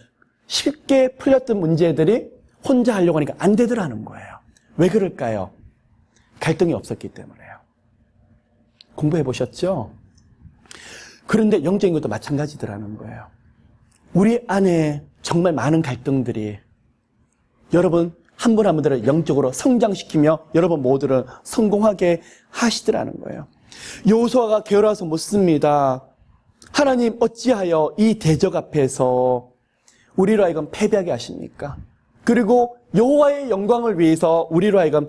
쉽게 풀렸던 문제들이 혼자 하려고 하니까 안 되더라는 거예요. 왜 그럴까요? 갈등이 없었기 때문에요. 공부해 보셨죠? 그런데 영적인 것도 마찬가지더라는 거예요. 우리 안에 정말 많은 갈등들이 여러분 한 분 한 분들을 영적으로 성장시키며 여러분 모두를 성공하게 하시더라는 거예요. 여호수아가 게으러서 묻습니다. 하나님 어찌하여 이 대적 앞에서 우리로 하여금 패배하게 하십니까? 그리고 여호와의 영광을 위해서 우리로 하여금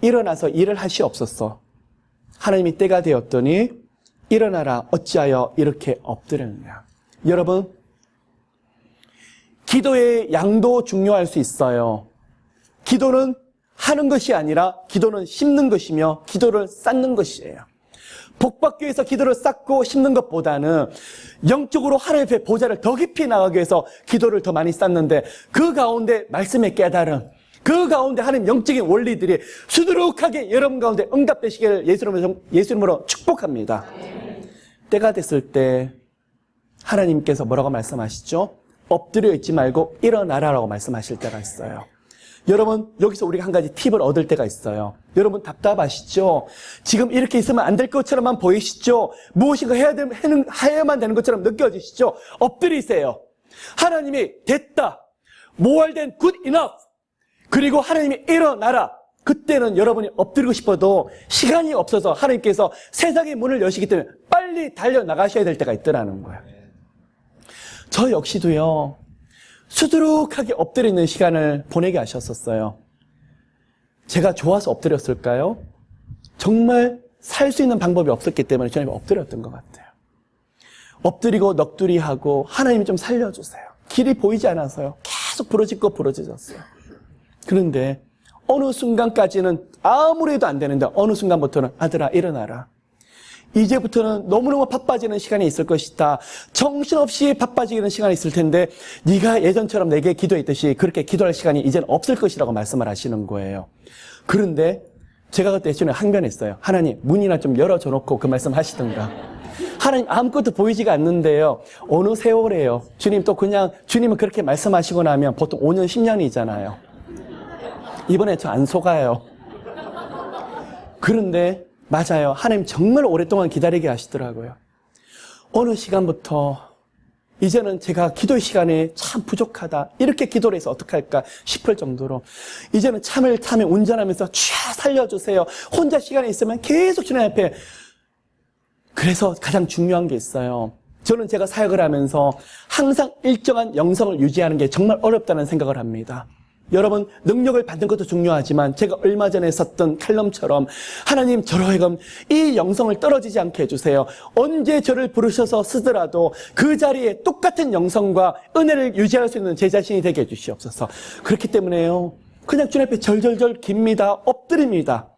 일어나서 일을 하시옵소서. 하나님이 때가 되었더니 일어나라 어찌하여 이렇게 엎드렸느냐. 여러분 기도의 양도 중요할 수 있어요. 기도는 하는 것이 아니라 기도는 심는 것이며 기도를 쌓는 것이에요. 복받기 위해서 기도를 쌓고 심는 것보다는 영적으로 하나님 앞에 보좌를 더 깊이 나가기 위해서 기도를 더 많이 쌓는데 그 가운데 말씀의 깨달음, 그 가운데 하나님 영적인 원리들이 수두룩하게 여러분 가운데 응답되시기를 예수님으로 축복합니다. 때가 됐을 때 하나님께서 뭐라고 말씀하시죠? 엎드려 있지 말고 일어나라라고 말씀하실 때가 있어요. 여러분 여기서 우리가 한 가지 팁을 얻을 때가 있어요. 여러분 답답하시죠? 지금 이렇게 있으면 안 될 것처럼만 보이시죠? 무엇인가 해야만 되는 것처럼 느껴지시죠? 엎드리세요. 하나님이 됐다. 모알된 good enough. 그리고 하나님이 일어나라. 그때는 여러분이 엎드리고 싶어도 시간이 없어서 하나님께서 세상의 문을 여시기 때문에 빨리 달려나가셔야 될 때가 있더라는 거예요. 저 역시도요, 수두룩하게 엎드리는 시간을 보내게 하셨었어요. 제가 좋아서 엎드렸을까요? 정말 살 수 있는 방법이 없었기 때문에 저는 엎드렸던 것 같아요. 엎드리고 넋두리하고 하나님이 좀 살려주세요. 길이 보이지 않아서요. 계속 부러졌어요. 그런데 어느 순간까지는 아무리 해도 안 되는데 어느 순간부터는 아들아 일어나라. 이제부터는 너무너무 바빠지는 시간이 있을 것이다. 정신없이 바빠지는 시간이 있을 텐데 네가 예전처럼 내게 기도했듯이 그렇게 기도할 시간이 이제는 없을 것이라고 말씀을 하시는 거예요. 그런데 제가 그때 예전에 항변했어요. 하나님 문이나 좀 열어줘 놓고 그 말씀 하시던가. 하나님 아무것도 보이지가 않는데요. 어느 세월에요. 주님 또 그냥 주님은 그렇게 말씀하시고 나면 보통 5년 10년이잖아요. 이번에 저 안 속아요. 그런데 맞아요. 하나님 정말 오랫동안 기다리게 하시더라고요. 어느 시간부터 이제는 제가 기도 시간이 참 부족하다. 이렇게 기도를 해서 어떡할까 싶을 정도로 이제는 참을 운전하면서 주여 살려주세요. 혼자 시간이 있으면 계속 주님 앞에. 그래서 가장 중요한 게 있어요. 저는 제가 사역을 하면서 항상 일정한 영성을 유지하는 게 정말 어렵다는 생각을 합니다. 여러분 능력을 받는 것도 중요하지만 제가 얼마 전에 썼던 칼럼처럼 하나님 저로 하여금 이 영성을 떨어지지 않게 해주세요. 언제 저를 부르셔서 쓰더라도 그 자리에 똑같은 영성과 은혜를 유지할 수 있는 제 자신이 되게 해주시옵소서. 그렇기 때문에요. 그냥 주님 앞에 절절절 깁니다. 엎드립니다.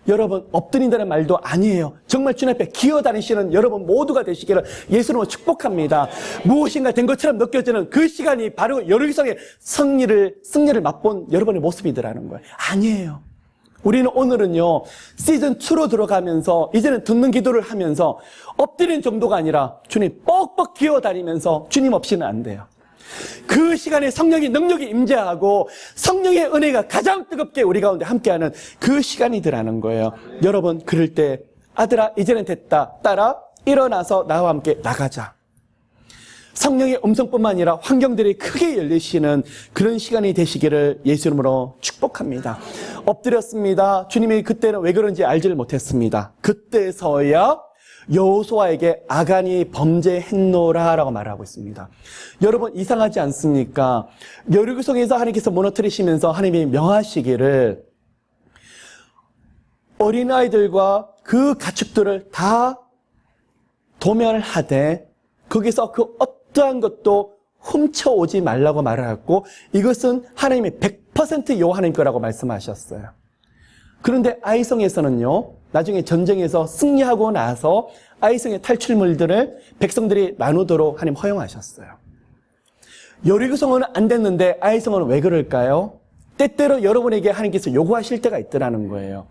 여러분 엎드린다는 말도 아니에요. 정말 주님 앞에 기어다니시는 여러분 모두가 되시기를 예수님으로 축복합니다. 무엇인가 된 것처럼 느껴지는 그 시간이 바로 여리고성의 승리를 맛본 여러분의 모습이더라는 거예요. 아니에요. 우리는 오늘은요 시즌2로 들어가면서 이제는 듣는 기도를 하면서 엎드리는 정도가 아니라 주님 뻑뻑 기어다니면서 주님 없이는 안 돼요. 그 시간에 성령의 능력이 임재하고 성령의 은혜가 가장 뜨겁게 우리 가운데 함께하는 그 시간이더라는 거예요. 여러분 그럴 때 아들아 이제는 됐다. 딸아 일어나서 나와 함께 나가자. 성령의 음성뿐만 아니라 환경들이 크게 열리시는 그런 시간이 되시기를 예수 이름으로 축복합니다. 엎드렸습니다. 주님이 그때는 왜 그런지 알지를 못했습니다. 그때서야 여호수아에게 아간이 범죄했노라라고 말하고 있습니다. 여러분 이상하지 않습니까? 여리고성에서 하나님께서 무너뜨리시면서 하나님이 명하시기를 어린아이들과 그 가축들을 다 도멸하되 거기서 그 어떠한 것도 훔쳐오지 말라고 말을 했고 이것은 하나님이 100% 요하는 거라고 말씀하셨어요. 그런데 아이성에서는요, 나중에 전쟁에서 승리하고 나서 아이성의 탈출물들을 백성들이 나누도록 하나님 허용하셨어요. 여리고성은 안 됐는데 아이성은 왜 그럴까요? 때때로 여러분에게 하나님께서 요구하실 때가 있더라는 거예요.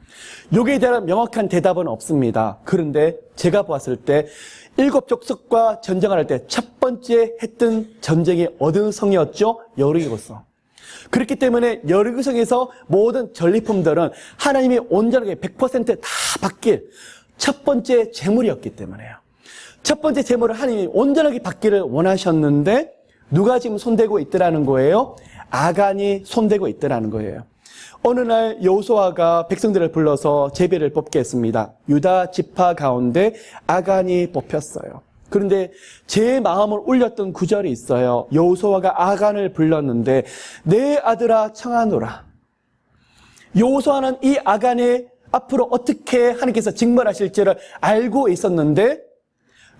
여기에 대한 명확한 대답은 없습니다. 그런데 제가 보았을 때 7족속과 전쟁을 할 때 첫 번째 했던 전쟁이 어느 성이었죠? 여리고성. 그렇기 때문에 여리고성에서 모든 전리품들은 하나님이 온전하게 100%다 받길 첫 번째 제물이었기 때문에요. 첫 번째 제물을 하나님이 온전하게 받기를 원하셨는데 누가 지금 손대고 있더라는 거예요? 아간이 손대고 있더라는 거예요. 어느 날 여호수아가 백성들을 불러서 제비를 뽑게 했습니다. 유다 지파 가운데 아간이 뽑혔어요. 그런데 제 마음을 울렸던 구절이 있어요. 여호수아가 아간을 불렀는데 내 아들아 청하노라. 여호수아는 이 아간의 앞으로 어떻게 하나님께서 징벌하실지를 알고 있었는데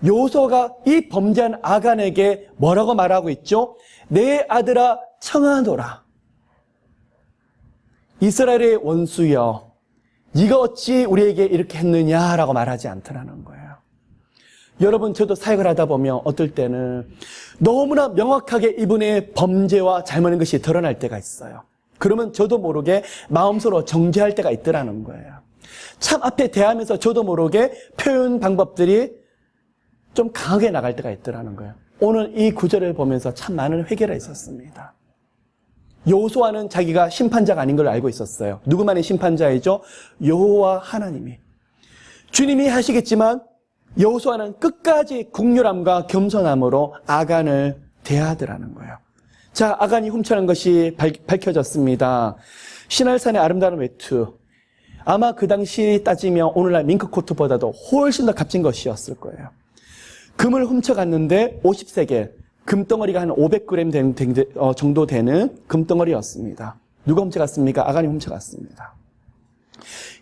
여호수아가 이 범죄한 아간에게 뭐라고 말하고 있죠? 내 아들아 청하노라. 이스라엘의 원수여, 네가 어찌 우리에게 이렇게 했느냐라고 말하지 않더라는 거예요. 여러분, 저도 사역을 하다 보면 어떨 때는 너무나 명확하게 이분의 범죄와 잘못한 것이 드러날 때가 있어요. 그러면 저도 모르게 마음속으로 정죄할 때가 있더라는 거예요. 참 앞에 대하면서 저도 모르게 표현 방법들이 좀 강하게 나갈 때가 있더라는 거예요. 오늘 이 구절을 보면서 참 많은 회개가 있었습니다. 여호수아는 자기가 심판자가 아닌 걸 알고 있었어요. 누구만의 심판자이죠? 여호와 하나님이. 주님이 하시겠지만 여호수아는 끝까지 국률함과 겸손함으로 아간을 대하더라는 거예요. 자, 아간이 훔쳐난 것이 밝혀졌습니다. 시날산의 아름다운 외투. 아마 그 당시 따지면 오늘날 밍크코트보다도 훨씬 더 값진 것이었을 거예요. 금을 훔쳐갔는데 50세겔, 금덩어리가 한 500g 정도 되는 금덩어리였습니다. 누가 훔쳐갔습니까? 아간이 훔쳐갔습니다.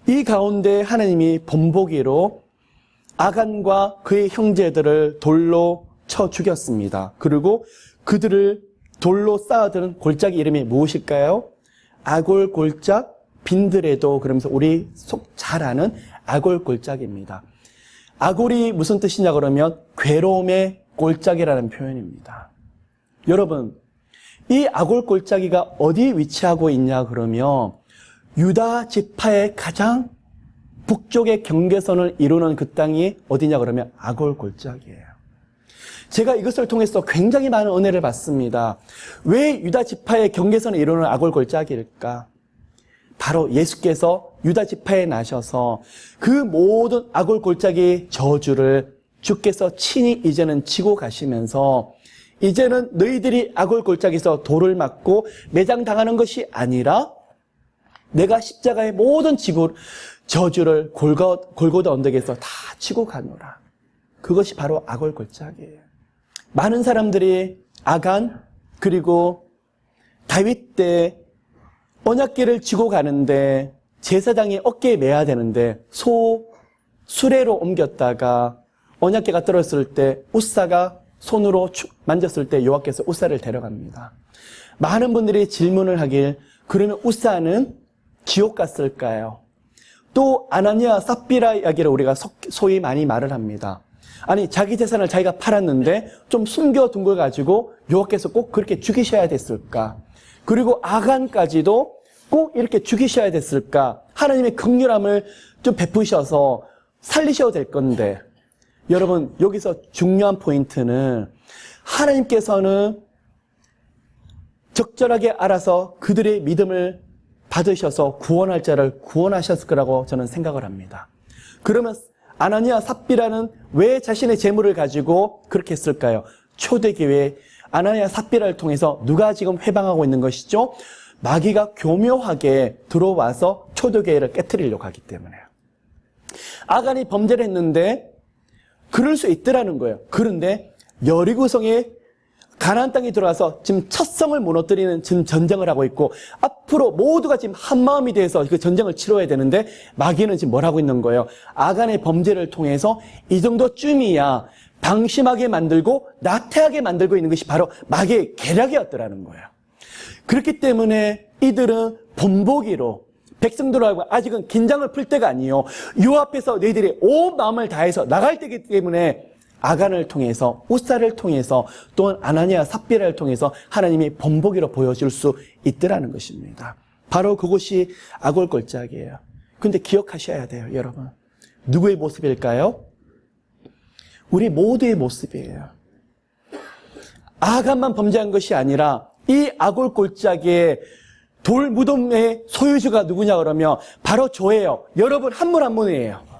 이 가운데 하나님이 본보기로 아간과 그의 형제들을 돌로 쳐 죽였습니다. 그리고 그들을 돌로 쌓아두는 골짜기 이름이 무엇일까요? 아골 골짝 빈들에도, 그러면서 우리 속 잘 아는 아골 골짜기입니다. 아골이 무슨 뜻이냐 그러면 괴로움의 골짜기라는 표현입니다. 여러분, 이 아골 골짜기가 어디 위치하고 있냐 그러면 유다 지파의 가장 북쪽의 경계선을 이루는 그 땅이 어디냐 그러면 아골 골짜기예요. 제가 이것을 통해서 굉장히 많은 은혜를 받습니다. 왜 유다 지파의 경계선을 이루는 아골 골짜기일까? 바로 예수께서 유다 지파에 나셔서 그 모든 아골 골짜기 저주를 주께서 친히 이제는 지고 가시면서 이제는 너희들이 아골 골짜기에서 돌을 맞고 매장당하는 것이 아니라 내가 십자가의 모든 저주를 골고다 언덕에서 다 치고 가노라. 그것이 바로 아골 골짜기예요. 많은 사람들이 아간 그리고 다윗 때 언약궤를 쥐고 가는데 제사장이 어깨에 매야 되는데 수레로 옮겼다가 언약궤가 떨어졌을 때 우사가 손으로 만졌을 때 여호와께서 우사를 데려갑니다. 많은 분들이 질문을 하길, 그러면 우사는 지옥 갔을까요? 또 아나니아 삽비라 이야기를 우리가 소위 많이 말을 합니다. 아니, 자기 재산을 자기가 팔았는데 좀 숨겨둔 걸 가지고 여호와께서 꼭 그렇게 죽이셔야 됐을까? 그리고 아간까지도 꼭 이렇게 죽이셔야 됐을까? 하나님의 긍휼함을 좀 베푸셔서 살리셔야 될 건데, 여러분, 여기서 중요한 포인트는 하나님께서는 적절하게 알아서 그들의 믿음을 받으셔서 구원할 자를 구원하셨을 거라고 저는 생각을 합니다. 그러면 아나니아 삽비라는 왜 자신의 재물을 가지고 그렇게 했을까요? 초대교회 아나니아 삽비라를 통해서 누가 지금 회방하고 있는 것이죠? 마귀가 교묘하게 들어와서 초대교회를 깨트리려고 하기 때문에요. 아간이 범죄를 했는데 그럴 수 있더라는 거예요. 그런데 여리고성에 가나안 땅에 들어가서 지금 첫 성을 무너뜨리는 지금 전쟁을 하고 있고, 앞으로 모두가 지금 한 마음이 돼서 그 전쟁을 치러야 되는데, 마귀는 지금 뭘 하고 있는 거예요? 아간의 범죄를 통해서 이 정도쯤이야 방심하게 만들고 나태하게 만들고 있는 것이 바로 마귀의 계략이었더라는 거예요. 그렇기 때문에 이들은 본보기로, 백성들하고 아직은 긴장을 풀 때가 아니에요. 요 앞에서 너희들이 온 마음을 다해서 나갈 때이기 때문에 아간을 통해서, 우사를 통해서, 또한 아나니아 삽비라를 통해서 하나님이 본보기로 보여줄 수 있더라는 것입니다. 바로 그것이 아골골짜기예요. 근데 기억하셔야 돼요, 여러분. 누구의 모습일까요? 우리 모두의 모습이에요. 아간만 범죄한 것이 아니라 이 아골골짜기의 돌 무덤의 소유주가 누구냐 그러면 바로 저예요. 여러분 한 분 한 분이에요.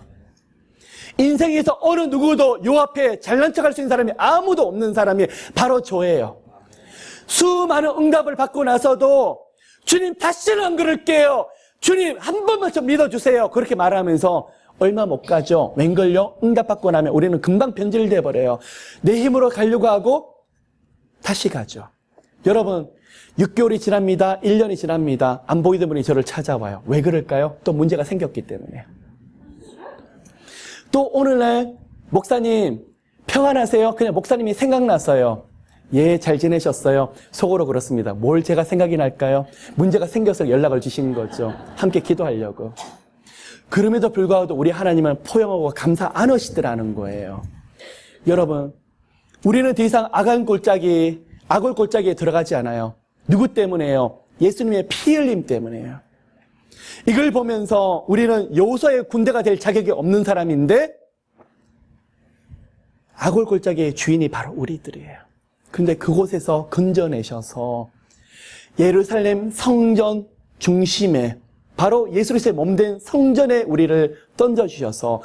인생에서 어느 누구도 요 앞에 잘난 척할 수 있는 사람이 아무도 없는 사람이 바로 저예요. 수많은 응답을 받고 나서도 주님 다시는 안 그럴게요. 주님 한 번만 좀 믿어주세요. 그렇게 말하면서 얼마 못 가죠. 웬걸요? 응답받고 나면 우리는 금방 변질돼 버려요. 내 힘으로 가려고 하고 다시 가죠. 여러분 6개월이 지납니다. 1년이 지납니다. 안 보이던 분이 저를 찾아와요. 왜 그럴까요? 또 문제가 생겼기 때문에. 또 오늘날 목사님 평안하세요? 그냥 목사님이 생각났어요. 예, 잘 지내셨어요? 속으로 그렇습니다. 뭘 제가 생각이 날까요? 문제가 생겨서 연락을 주신 거죠. 함께 기도하려고. 그럼에도 불구하고 우리 하나님은 포용하고 감사 안 하시더라는 거예요. 여러분, 우리는 더 이상 아골 골짜기에 들어가지 않아요. 누구 때문에요? 예수님의 피 흘림 때문에요. 이걸 보면서 우리는 여호수아의 군대가 될 자격이 없는 사람인데 아골 골짜기의 주인이 바로 우리들이에요. 근데 그곳에서 건져내셔서 예루살렘 성전 중심에 바로 예수 그리스도의 몸된 성전에 우리를 던져주셔서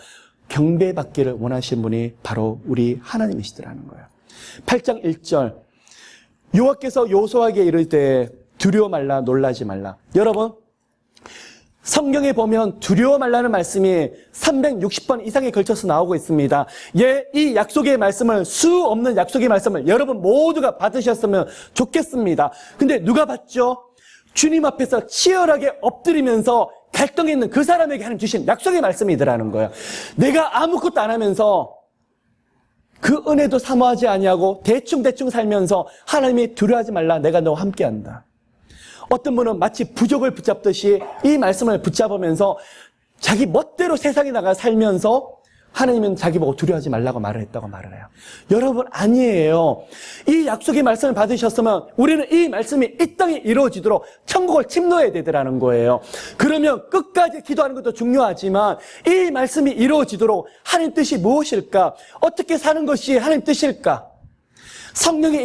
경배받기를 원하신 분이 바로 우리 하나님이시더라는 거예요. 8장 1절 여호와께서 여호수아에게 이를 때 두려워 말라 놀라지 말라. 여러분 성경에 보면 두려워 말라는 말씀이 360번 이상에 걸쳐서 나오고 있습니다. 예, 이 약속의 말씀을 수 없는 약속의 말씀을 여러분 모두가 받으셨으면 좋겠습니다. 근데 누가 받죠? 주님 앞에서 치열하게 엎드리면서 갈등에 있는 그 사람에게 하나님 주신 약속의 말씀이더라는 거예요. 내가 아무것도 안 하면서 그 은혜도 사모하지 아니하고 대충 살면서 하나님이 두려워하지 말라 내가 너와 함께한다. 어떤 분은 마치 부족을 붙잡듯이 이 말씀을 붙잡으면서 자기 멋대로 세상에 나가 살면서 하나님은 자기 보고 두려워하지 말라고 말을 했다고 말을 해요. 여러분 아니에요. 이 약속의 말씀을 받으셨으면 우리는 이 말씀이 이 땅에 이루어지도록 천국을 침노해야 되더라는 거예요. 그러면 끝까지 기도하는 것도 중요하지만 이 말씀이 이루어지도록 하나님 뜻이 무엇일까? 어떻게 사는 것이 하나님 뜻일까? 성령의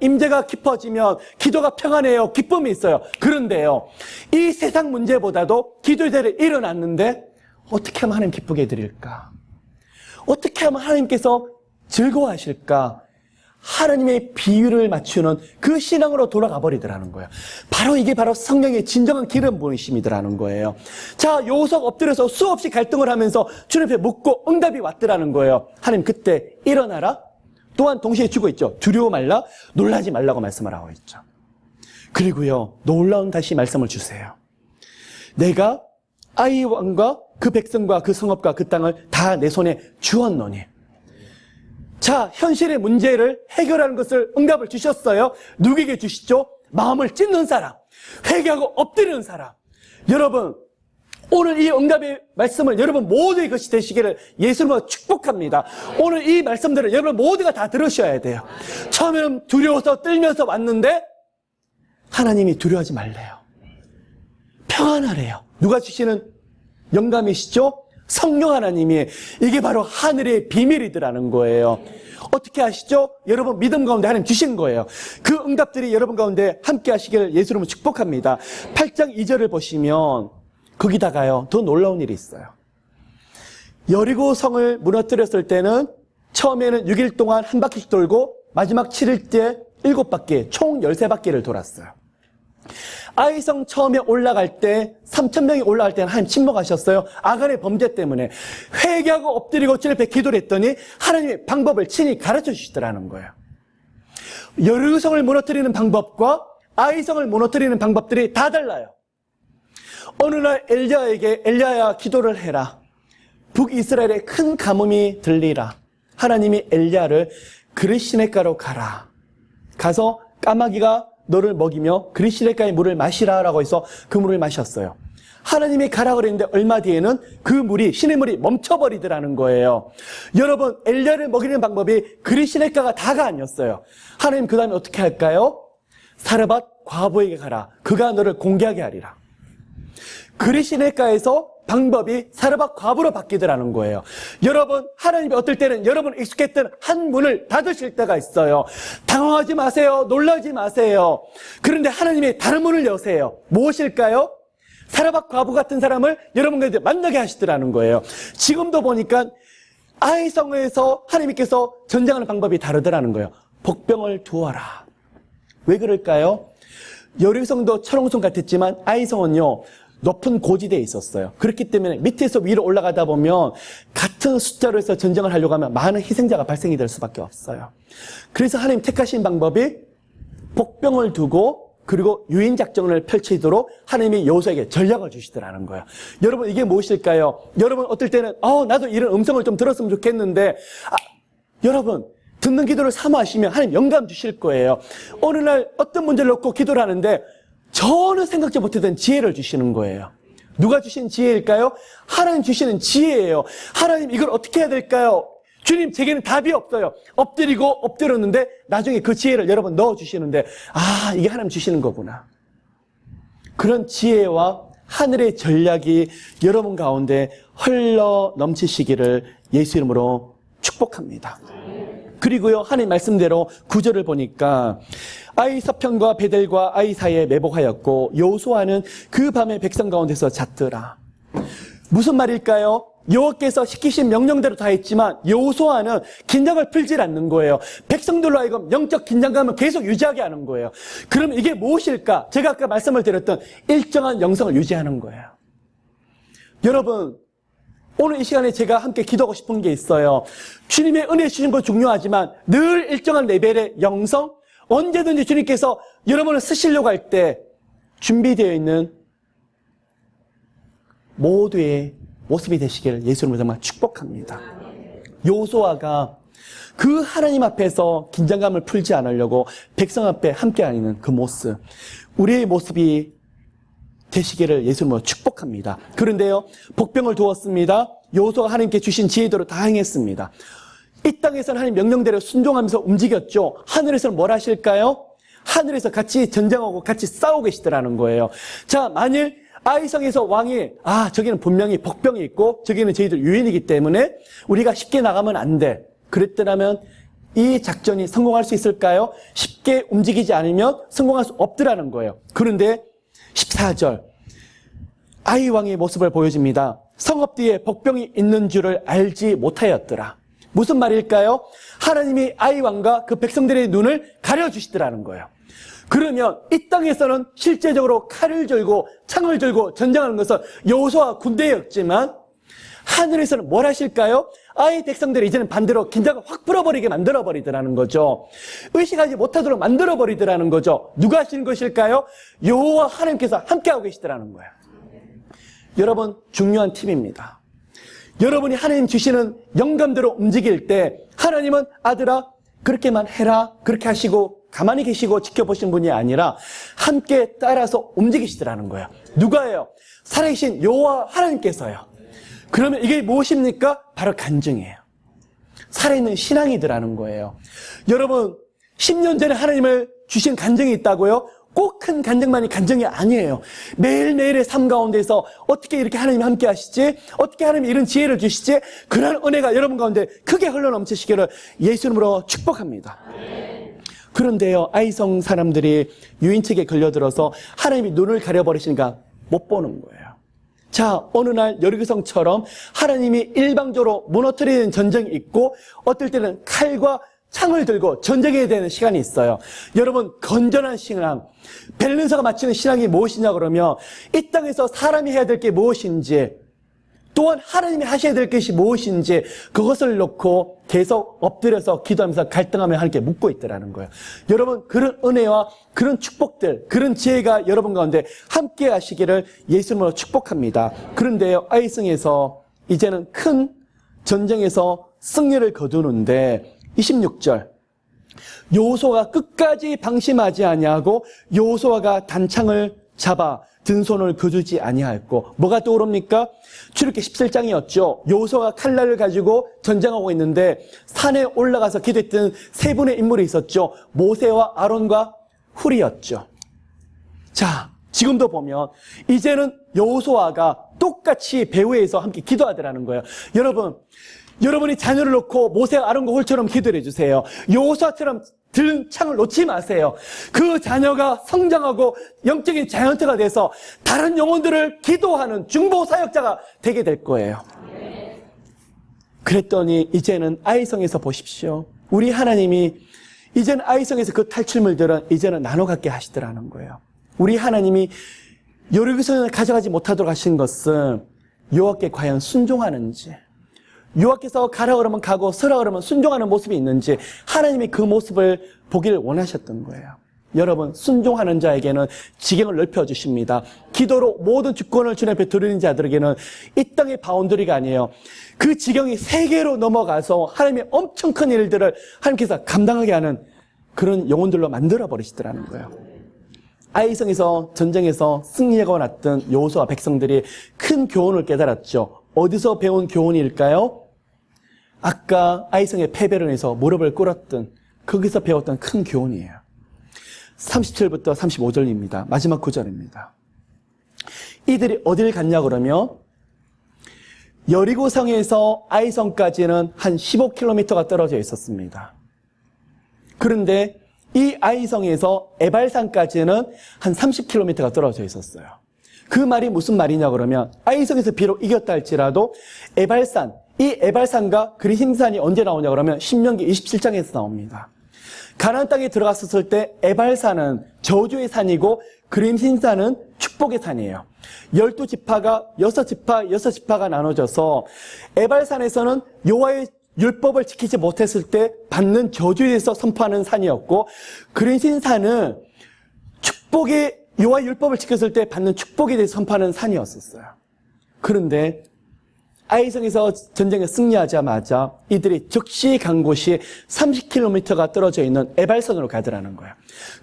임재가 깊어지면 기도가 평안해요. 기쁨이 있어요. 그런데요, 이 세상 문제보다도 기도의 대를 일어났는데 어떻게 하면 하나님 기쁘게 해드릴까? 어떻게 하면 하나님께서 즐거워하실까? 하나님의 비유를 맞추는 그 신앙으로 돌아가 버리더라는 거예요. 바로 이게 바로 성령의 진정한 기름 부으심이더라는 거예요. 자, 여호수아가 엎드려서 수없이 갈등을 하면서 주님 앞에 묻고 응답이 왔더라는 거예요. 하나님 그때 일어나라. 또한 동시에 주고 있죠. 두려워 말라, 놀라지 말라고 말씀을 하고 있죠. 그리고요, 놀라운 다시 말씀을 주세요. 내가 아이 왕과 그 백성과 그 성읍과 그 땅을 다 내 손에 주었노니. 자, 현실의 문제를 해결하는 것을 응답을 주셨어요. 누구에게 주시죠? 마음을 찢는 사람, 회개하고 엎드리는 사람. 여러분, 오늘 이 응답의 말씀을 여러분 모두의 것이 되시기를 예수님으로 축복합니다. 오늘 이 말씀들을 여러분 모두가 다 들으셔야 돼요. 처음에는 두려워서 떨면서 왔는데 하나님이 두려워하지 말래요. 평안하래요. 누가 주시는 영감이시죠? 성령 하나님이. 이게 바로 하늘의 비밀이더라는 거예요. 어떻게 하시죠? 여러분 믿음 가운데 하나님 주신 거예요. 그 응답들이 여러분 가운데 함께 하시기를 예수님으로 축복합니다. 8장 2절을 보시면 거기다가요, 더 놀라운 일이 있어요. 여리고 성을 무너뜨렸을 때는 처음에는 6일 동안 한 바퀴씩 돌고 마지막 7일 때 7바퀴, 총 13바퀴를 돌았어요. 아이성 처음에 올라갈 때 3,000명이 올라갈 때는 하나님 침묵하셨어요. 아간의 범죄 때문에. 회개하고 엎드리고 주님 앞에 기도를 했더니 하나님의 방법을 친히 가르쳐 주시더라는 거예요. 여리고성을 무너뜨리는 방법과 아이성을 무너뜨리는 방법들이 다 달라요. 어느 날 엘리야에게 엘리야야 기도를 해라. 북이스라엘에 큰 가뭄이 들리라. 하나님이 엘리야를 그릿시냇가로 가라. 가서 까마귀가 너를 먹이며 그릿시냇가의 물을 마시라 라고 해서 그 물을 마셨어요. 하나님이 가라 그랬는데 얼마 뒤에는 그 물이 시냇물이 멈춰버리더라는 거예요. 여러분, 엘리야를 먹이는 방법이 그릿시냇가가 다가 아니었어요. 하나님 그 다음에 어떻게 할까요? 사르밧 과부에게 가라. 그가 너를 공개하게 하리라. 그릿시냇가에서 방법이 사르밧 과부로 바뀌더라는 거예요. 여러분, 하나님이 어떨 때는 여러분 익숙했던 한 문을 닫으실 때가 있어요. 당황하지 마세요. 놀라지 마세요. 그런데 하나님이 다른 문을 여세요. 무엇일까요? 사르밧 과부 같은 사람을 여러분과 만나게 하시더라는 거예요. 지금도 보니까 아이성에서 하나님께서 전쟁하는 방법이 다르더라는 거예요. 복병을 두어라. 왜 그럴까요? 여리고성도 철옹성 같았지만 아이성은요, 높은 고지대에 있었어요. 그렇기 때문에 밑에서 위로 올라가다 보면 같은 숫자로 해서 전쟁을 하려고 하면 많은 희생자가 발생이 될 수밖에 없어요. 그래서 하나님 택하신 방법이 복병을 두고 그리고 유인작전을 펼치도록 하나님이 여호수아에게 전략을 주시더라는 거예요. 여러분, 이게 무엇일까요? 여러분, 어떨 때는 나도 이런 음성을 좀 들었으면 좋겠는데 여러분, 듣는 기도를 사모하시면 하나님 영감 주실 거예요. 어느 날 어떤 문제를 놓고 기도를 하는데 전혀 생각지 못했던 지혜를 주시는 거예요. 누가 주신 지혜일까요? 하나님 주시는 지혜예요. 하나님, 이걸 어떻게 해야 될까요? 주님, 제게는 답이 없어요. 엎드렸는데 나중에 그 지혜를 여러분 넣어주시는데 이게 하나님 주시는 거구나. 그런 지혜와 하늘의 전략이 여러분 가운데 흘러 넘치시기를 예수 이름으로 축복합니다. 그리고요, 하나님 말씀대로 9절을 보니까 아이 서편과 베델과 아이 사이에 매복하였고 여호수아는 그 밤에 백성 가운데서 잤더라. 무슨 말일까요? 여호와께서 시키신 명령대로 다 했지만 여호수아는 긴장을 풀질 않는 거예요. 백성들로 하여금 영적 긴장감을 계속 유지하게 하는 거예요. 그럼 이게 무엇일까? 제가 아까 말씀을 드렸던 일정한 영성을 유지하는 거예요. 여러분, 오늘 이 시간에 제가 함께 기도하고 싶은 게 있어요. 주님의 은혜 주신 거 중요하지만 늘 일정한 레벨의 영성, 언제든지 주님께서 여러분을 쓰시려고 할 때 준비되어 있는 모두의 모습이 되시기를 예수님으로 정말 축복합니다. 여호수아가 그 하나님 앞에서 긴장감을 풀지 않으려고 백성 앞에 함께 다니는 그 모습, 우리의 모습이 되시기를 예수님으로 축복합니다. 그런데요, 복병을 두었습니다. 여호수아가 하나님께 주신 지혜대로 다 행했습니다. 이 땅에서는 하나님 명령대로 순종하면서 움직였죠. 하늘에서는 뭘 하실까요? 하늘에서 같이 전쟁하고 같이 싸우고 계시더라는 거예요. 자, 만일 아이성에서 왕이 저기는 분명히 복병이 있고 저기는 저희들 유인이기 때문에 우리가 쉽게 나가면 안 돼. 그랬더라면 이 작전이 성공할 수 있을까요? 쉽게 움직이지 않으면 성공할 수 없더라는 거예요. 그런데 14절 아이 왕의 모습을 보여줍니다. 성읍 뒤에 복병이 있는 줄을 알지 못하였더라. 무슨 말일까요? 하나님이 아이 왕과 그 백성들의 눈을 가려주시더라는 거예요. 그러면 이 땅에서는 실제적으로 칼을 들고 창을 들고 전쟁하는 것은 여호수아 군대였지만 하늘에서는 뭘 하실까요? 아이 백성들이 이제는 반대로 긴장을 확 풀어버리게 만들어버리더라는 거죠. 의식하지 못하도록 만들어버리더라는 거죠. 누가 하시는 것일까요? 여호와 하나님께서 함께하고 계시더라는 거예요. 여러분, 중요한 팁입니다. 여러분이 하나님 주시는 영감대로 움직일 때 하나님은 아들아 그렇게만 해라 그렇게 하시고 가만히 계시고 지켜보신 분이 아니라 함께 따라서 움직이시더라는 거예요. 누가요? 살아계신 여호와 하나님께서요. 그러면 이게 무엇입니까? 바로 간증이에요. 살아있는 신앙이더라는 거예요. 여러분, 10년 전에 하나님을 주신 간증이 있다고요? 꼭 큰 간증만이 간증이 아니에요. 매일매일의 삶 가운데서 어떻게 이렇게 하나님이 함께 하시지? 어떻게 하나님이 이런 지혜를 주시지? 그런 은혜가 여러분 가운데 크게 흘러넘치시기를 예수 이름으로 축복합니다. 그런데요, 아이성 사람들이 유인책에 걸려들어서 하나님이 눈을 가려버리시니까 못 보는 거예요. 자, 어느 날 여리고성처럼 하나님이 일방적으로 무너뜨리는 전쟁이 있고 어떨 때는 칼과 창을 들고 전쟁해야 되는 시간이 있어요. 여러분, 건전한 신앙, 밸런스가 맞추는 신앙이 무엇이냐 그러면 이 땅에서 사람이 해야 될 게 무엇인지 또한 하나님이 하셔야 될 것이 무엇인지 그것을 놓고 계속 엎드려서 기도하면서 갈등하며 하나님께 묻고 있더라는 거예요. 여러분, 그런 은혜와 그런 축복들, 그런 지혜가 여러분 가운데 함께 하시기를 예수님으로 축복합니다. 그런데요, 아이성에서 이제는 큰 전쟁에서 승리를 거두는데 26절, 여호수아가 끝까지 방심하지 아니하고 여호수아가 단창을 잡아 든 손을 거두지 아니하였고, 뭐가 떠오릅니까? 출애굽기 17장이었죠. 여호수아가 칼날을 가지고 전쟁하고 있는데 산에 올라가서 기도했던 세 분의 인물이 있었죠. 모세와 아론과 훌이었죠. 자, 지금도 보면 이제는 여호수아가 똑같이 배후에서 함께 기도하더라는 거예요. 여러분이 자녀를 놓고 모세와 아론과 훌처럼 기도를 해주세요. 여호수아처럼 든 창을 놓지 마세요. 그 자녀가 성장하고 영적인 자이언트가 돼서 다른 영혼들을 기도하는 중보 사역자가 되게 될 거예요. 그랬더니 이제는 아이성에서 보십시오. 우리 하나님이 이제는 아이성에서 그 탈출물들은 이제는 나눠 갖게 하시더라는 거예요. 우리 하나님이 여리고성을 가져가지 못하도록 하신 것은 여호와께 과연 순종하는지, 여호와께서 가라 그러면 가고 서라 그러면 순종하는 모습이 있는지 하나님이 그 모습을 보기를 원하셨던 거예요. 여러분, 순종하는 자에게는 지경을 넓혀주십니다. 기도로 모든 주권을 주님 앞에 드리는 자들에게는 이 땅의 바운더리가 아니에요. 그 지경이 세계로 넘어가서 하나님의 엄청 큰 일들을 하나님께서 감당하게 하는 그런 영혼들로 만들어 버리시더라는 거예요. 아이성에서 전쟁에서 승리하고 났던 여호수아 백성들이 큰 교훈을 깨달았죠. 어디서 배운 교훈일까요? 아까 아이성의 패배를 해서 무릎을 꿇었던 거기서 배웠던 큰 교훈이에요. 37부터 35절입니다. 마지막 구절입니다. 이들이 어딜 갔냐 그러면 여리고성에서 아이성까지는 한 15km가 떨어져 있었습니다. 그런데 이 아이성에서 에발산까지는 한 30km가 떨어져 있었어요. 그 말이 무슨 말이냐 그러면 아이성에서 비록 이겼다 할지라도 에발산, 이 에발산과 그리심산이 언제 나오냐 그러면 신명기 27장에서 나옵니다. 가나안 땅에 들어갔었을 때 에발산은 저주의 산이고 그림신산은 축복의 산이에요. 12지파가 6지파가 나눠져서 에발산에서는 여호와의 율법을 지키지 못했을 때 받는 저주에 대해서 선포하는 산이었고, 그림신산은 축복의 여호와의 율법을 지켰을 때 받는 축복에 대해서 선포하는 산이었었어요. 그런데 아이성에서 전쟁에 승리하자마자 이들이 즉시 간 곳이 30km가 떨어져 있는 에발산으로 가더라는 거예요.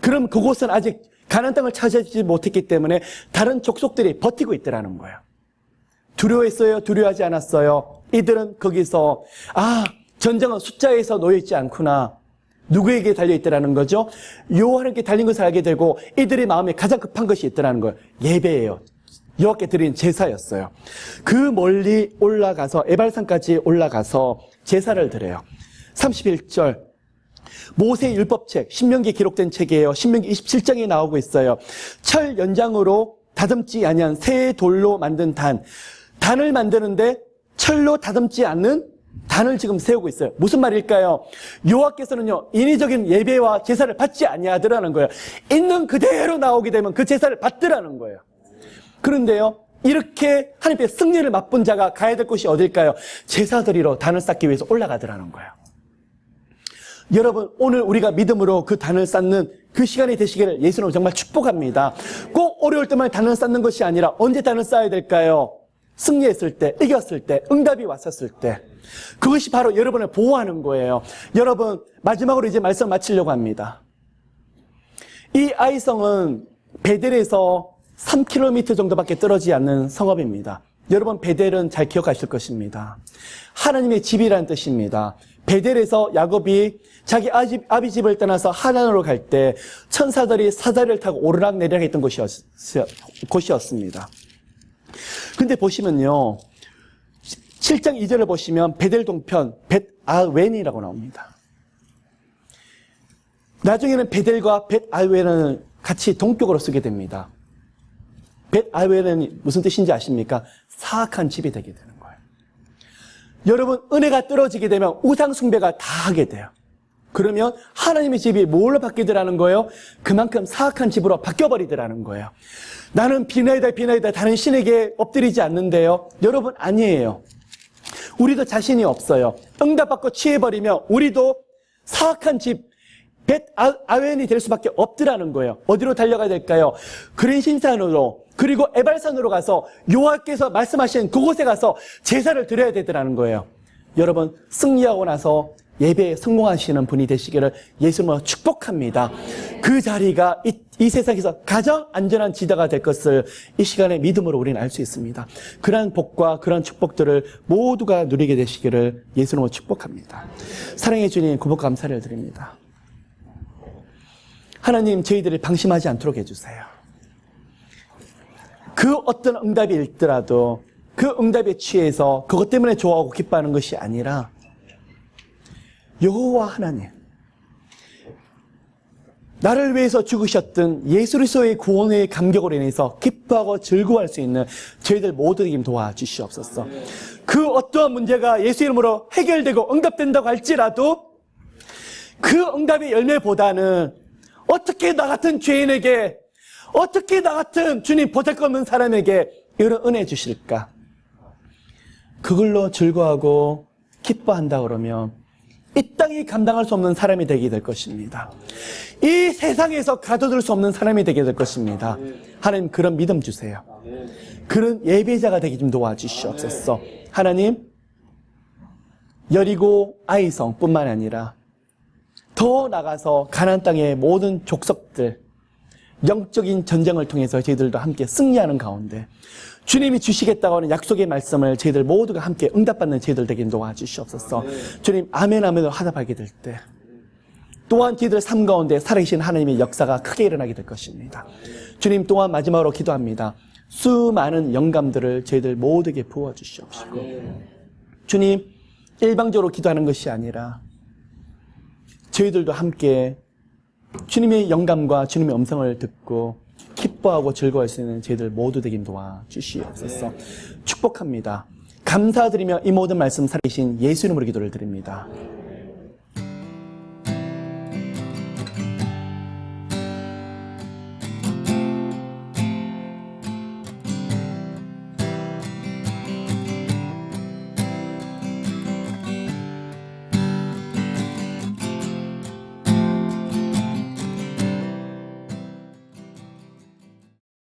그럼 그곳은 아직 가나안 땅을 차지하지 못했기 때문에 다른 족속들이 버티고 있더라는 거예요. 두려워했어요? 두려워하지 않았어요? 이들은 거기서 전쟁은 숫자에서 놓여있지 않구나. 누구에게 달려있더라는 거죠? 여호와께 달린 것을 알게 되고 이들의 마음에 가장 급한 것이 있더라는 거예요. 예배예요. 여호와께 드린 제사였어요. 그 멀리 올라가서 에발산까지 올라가서 제사를 드려요. 31절 모세의 율법책, 신명기에 기록된 책이에요. 신명기 27장에 나오고 있어요. 철 연장으로 다듬지 아니한 새 돌로 만든 단을 만드는데 철로 다듬지 않는 단을 지금 세우고 있어요. 무슨 말일까요? 여호와께서는요, 인위적인 예배와 제사를 받지 아니하더라는 거예요. 있는 그대로 나오게 되면 그 제사를 받더라는 거예요. 그런데요, 이렇게 하나님의 승리를 맛본 자가 가야 될 곳이 어딜까요? 제사 드리러 단을 쌓기 위해서 올라가더라는 거예요. 여러분, 오늘 우리가 믿음으로 그 단을 쌓는 그 시간이 되시기를 예수님은 정말 축복합니다. 꼭 어려울 때만 단을 쌓는 것이 아니라 언제 단을 쌓아야 될까요? 승리했을 때, 이겼을 때, 응답이 왔었을 때. 그것이 바로 여러분을 보호하는 거예요. 여러분, 마지막으로 이제 말씀 마치려고 합니다. 이 아이성은 베델에서 3km 정도밖에 떨어지지 않는 성읍입니다. 여러분, 베델은 잘 기억하실 것입니다. 하나님의 집이라는 뜻입니다. 베델에서 야곱이 자기 아비 집을 떠나서 하란으로 갈 때 천사들이 사다리를 타고 오르락내리락 했던 곳이었습니다. 근데 보시면요, 7장 2절을 보시면 베델 동편 벳아웬이라고 나옵니다. 나중에는 베델과 벳아웬을 같이 동격으로 쓰게 됩니다. 벳아웬은 무슨 뜻인지 아십니까? 사악한 집이 되게 되는 거예요. 여러분, 은혜가 떨어지게 되면 우상 숭배가 다 하게 돼요. 그러면 하나님의 집이 뭘로 바뀌더라는 거예요? 그만큼 사악한 집으로 바뀌어버리더라는 거예요. 나는 비나이다 다른 신에게 엎드리지 않는데요. 여러분, 아니에요. 우리도 자신이 없어요. 응답받고 취해버리면 우리도 사악한 집 아웬이 될 수밖에 없더라는 거예요. 어디로 달려가야 될까요? 그린신산으로, 그리고 에발산으로 가서 여호와께서 말씀하신 그곳에 가서 제사를 드려야 되더라는 거예요. 여러분, 승리하고 나서 예배에 성공하시는 분이 되시기를 예수님으로 축복합니다. 그 자리가 이 세상에서 가장 안전한 지대가 될 것을 이 시간에 믿음으로 우리는 알 수 있습니다. 그러한 복과 그러한 축복들을 모두가 누리게 되시기를 예수님으로 축복합니다. 사랑해 주님, 고복 감사를 드립니다. 하나님, 저희들이 방심하지 않도록 해주세요. 그 어떤 응답이 있더라도 그 응답에 취해서 그것 때문에 좋아하고 기뻐하는 것이 아니라 여호와 하나님, 나를 위해서 죽으셨던 예수 그리스도의 구원의 감격으로 인해서 기뻐하고 즐거워할 수 있는 저희들 모두에게 도와주시옵소서. 그 어떠한 문제가 예수 이름으로 해결되고 응답된다고 할지라도 그 응답의 열매보다는 어떻게 나 같은 죄인에게, 어떻게 나 같은 주님 보잘것없는 사람에게 이런 은혜 주실까? 그걸로 즐거워하고 기뻐한다 그러면 이 땅이 감당할 수 없는 사람이 되게 될 것입니다. 이 세상에서 가둬둘 수 없는 사람이 되게 될 것입니다. 하나님, 그런 믿음 주세요. 그런 예배자가 되게 좀 도와주시옵소서. 하나님, 여리고 아이성뿐만 아니라 더 나가서 가나안 땅의 모든 족속들, 영적인 전쟁을 통해서 저희들도 함께 승리하는 가운데 주님이 주시겠다고 하는 약속의 말씀을 저희들 모두가 함께 응답받는 저희들 되게 도와주시옵소서. 주님, 아멘 아멘으로 화답하게 될 때 또한 저희들 삶 가운데 살아계신 하나님의 역사가 크게 일어나게 될 것입니다. 주님, 또한 마지막으로 기도합니다. 수많은 영감들을 저희들 모두에게 부어주시옵시고, 주님, 일방적으로 기도하는 것이 아니라 저희들도 함께 주님의 영감과 주님의 음성을 듣고 기뻐하고 즐거워할 수 있는 저희들 모두 되긴 도와주시옵소서. 축복합니다. 감사드리며 이 모든 말씀 살리신 예수 이름으로 기도를 드립니다.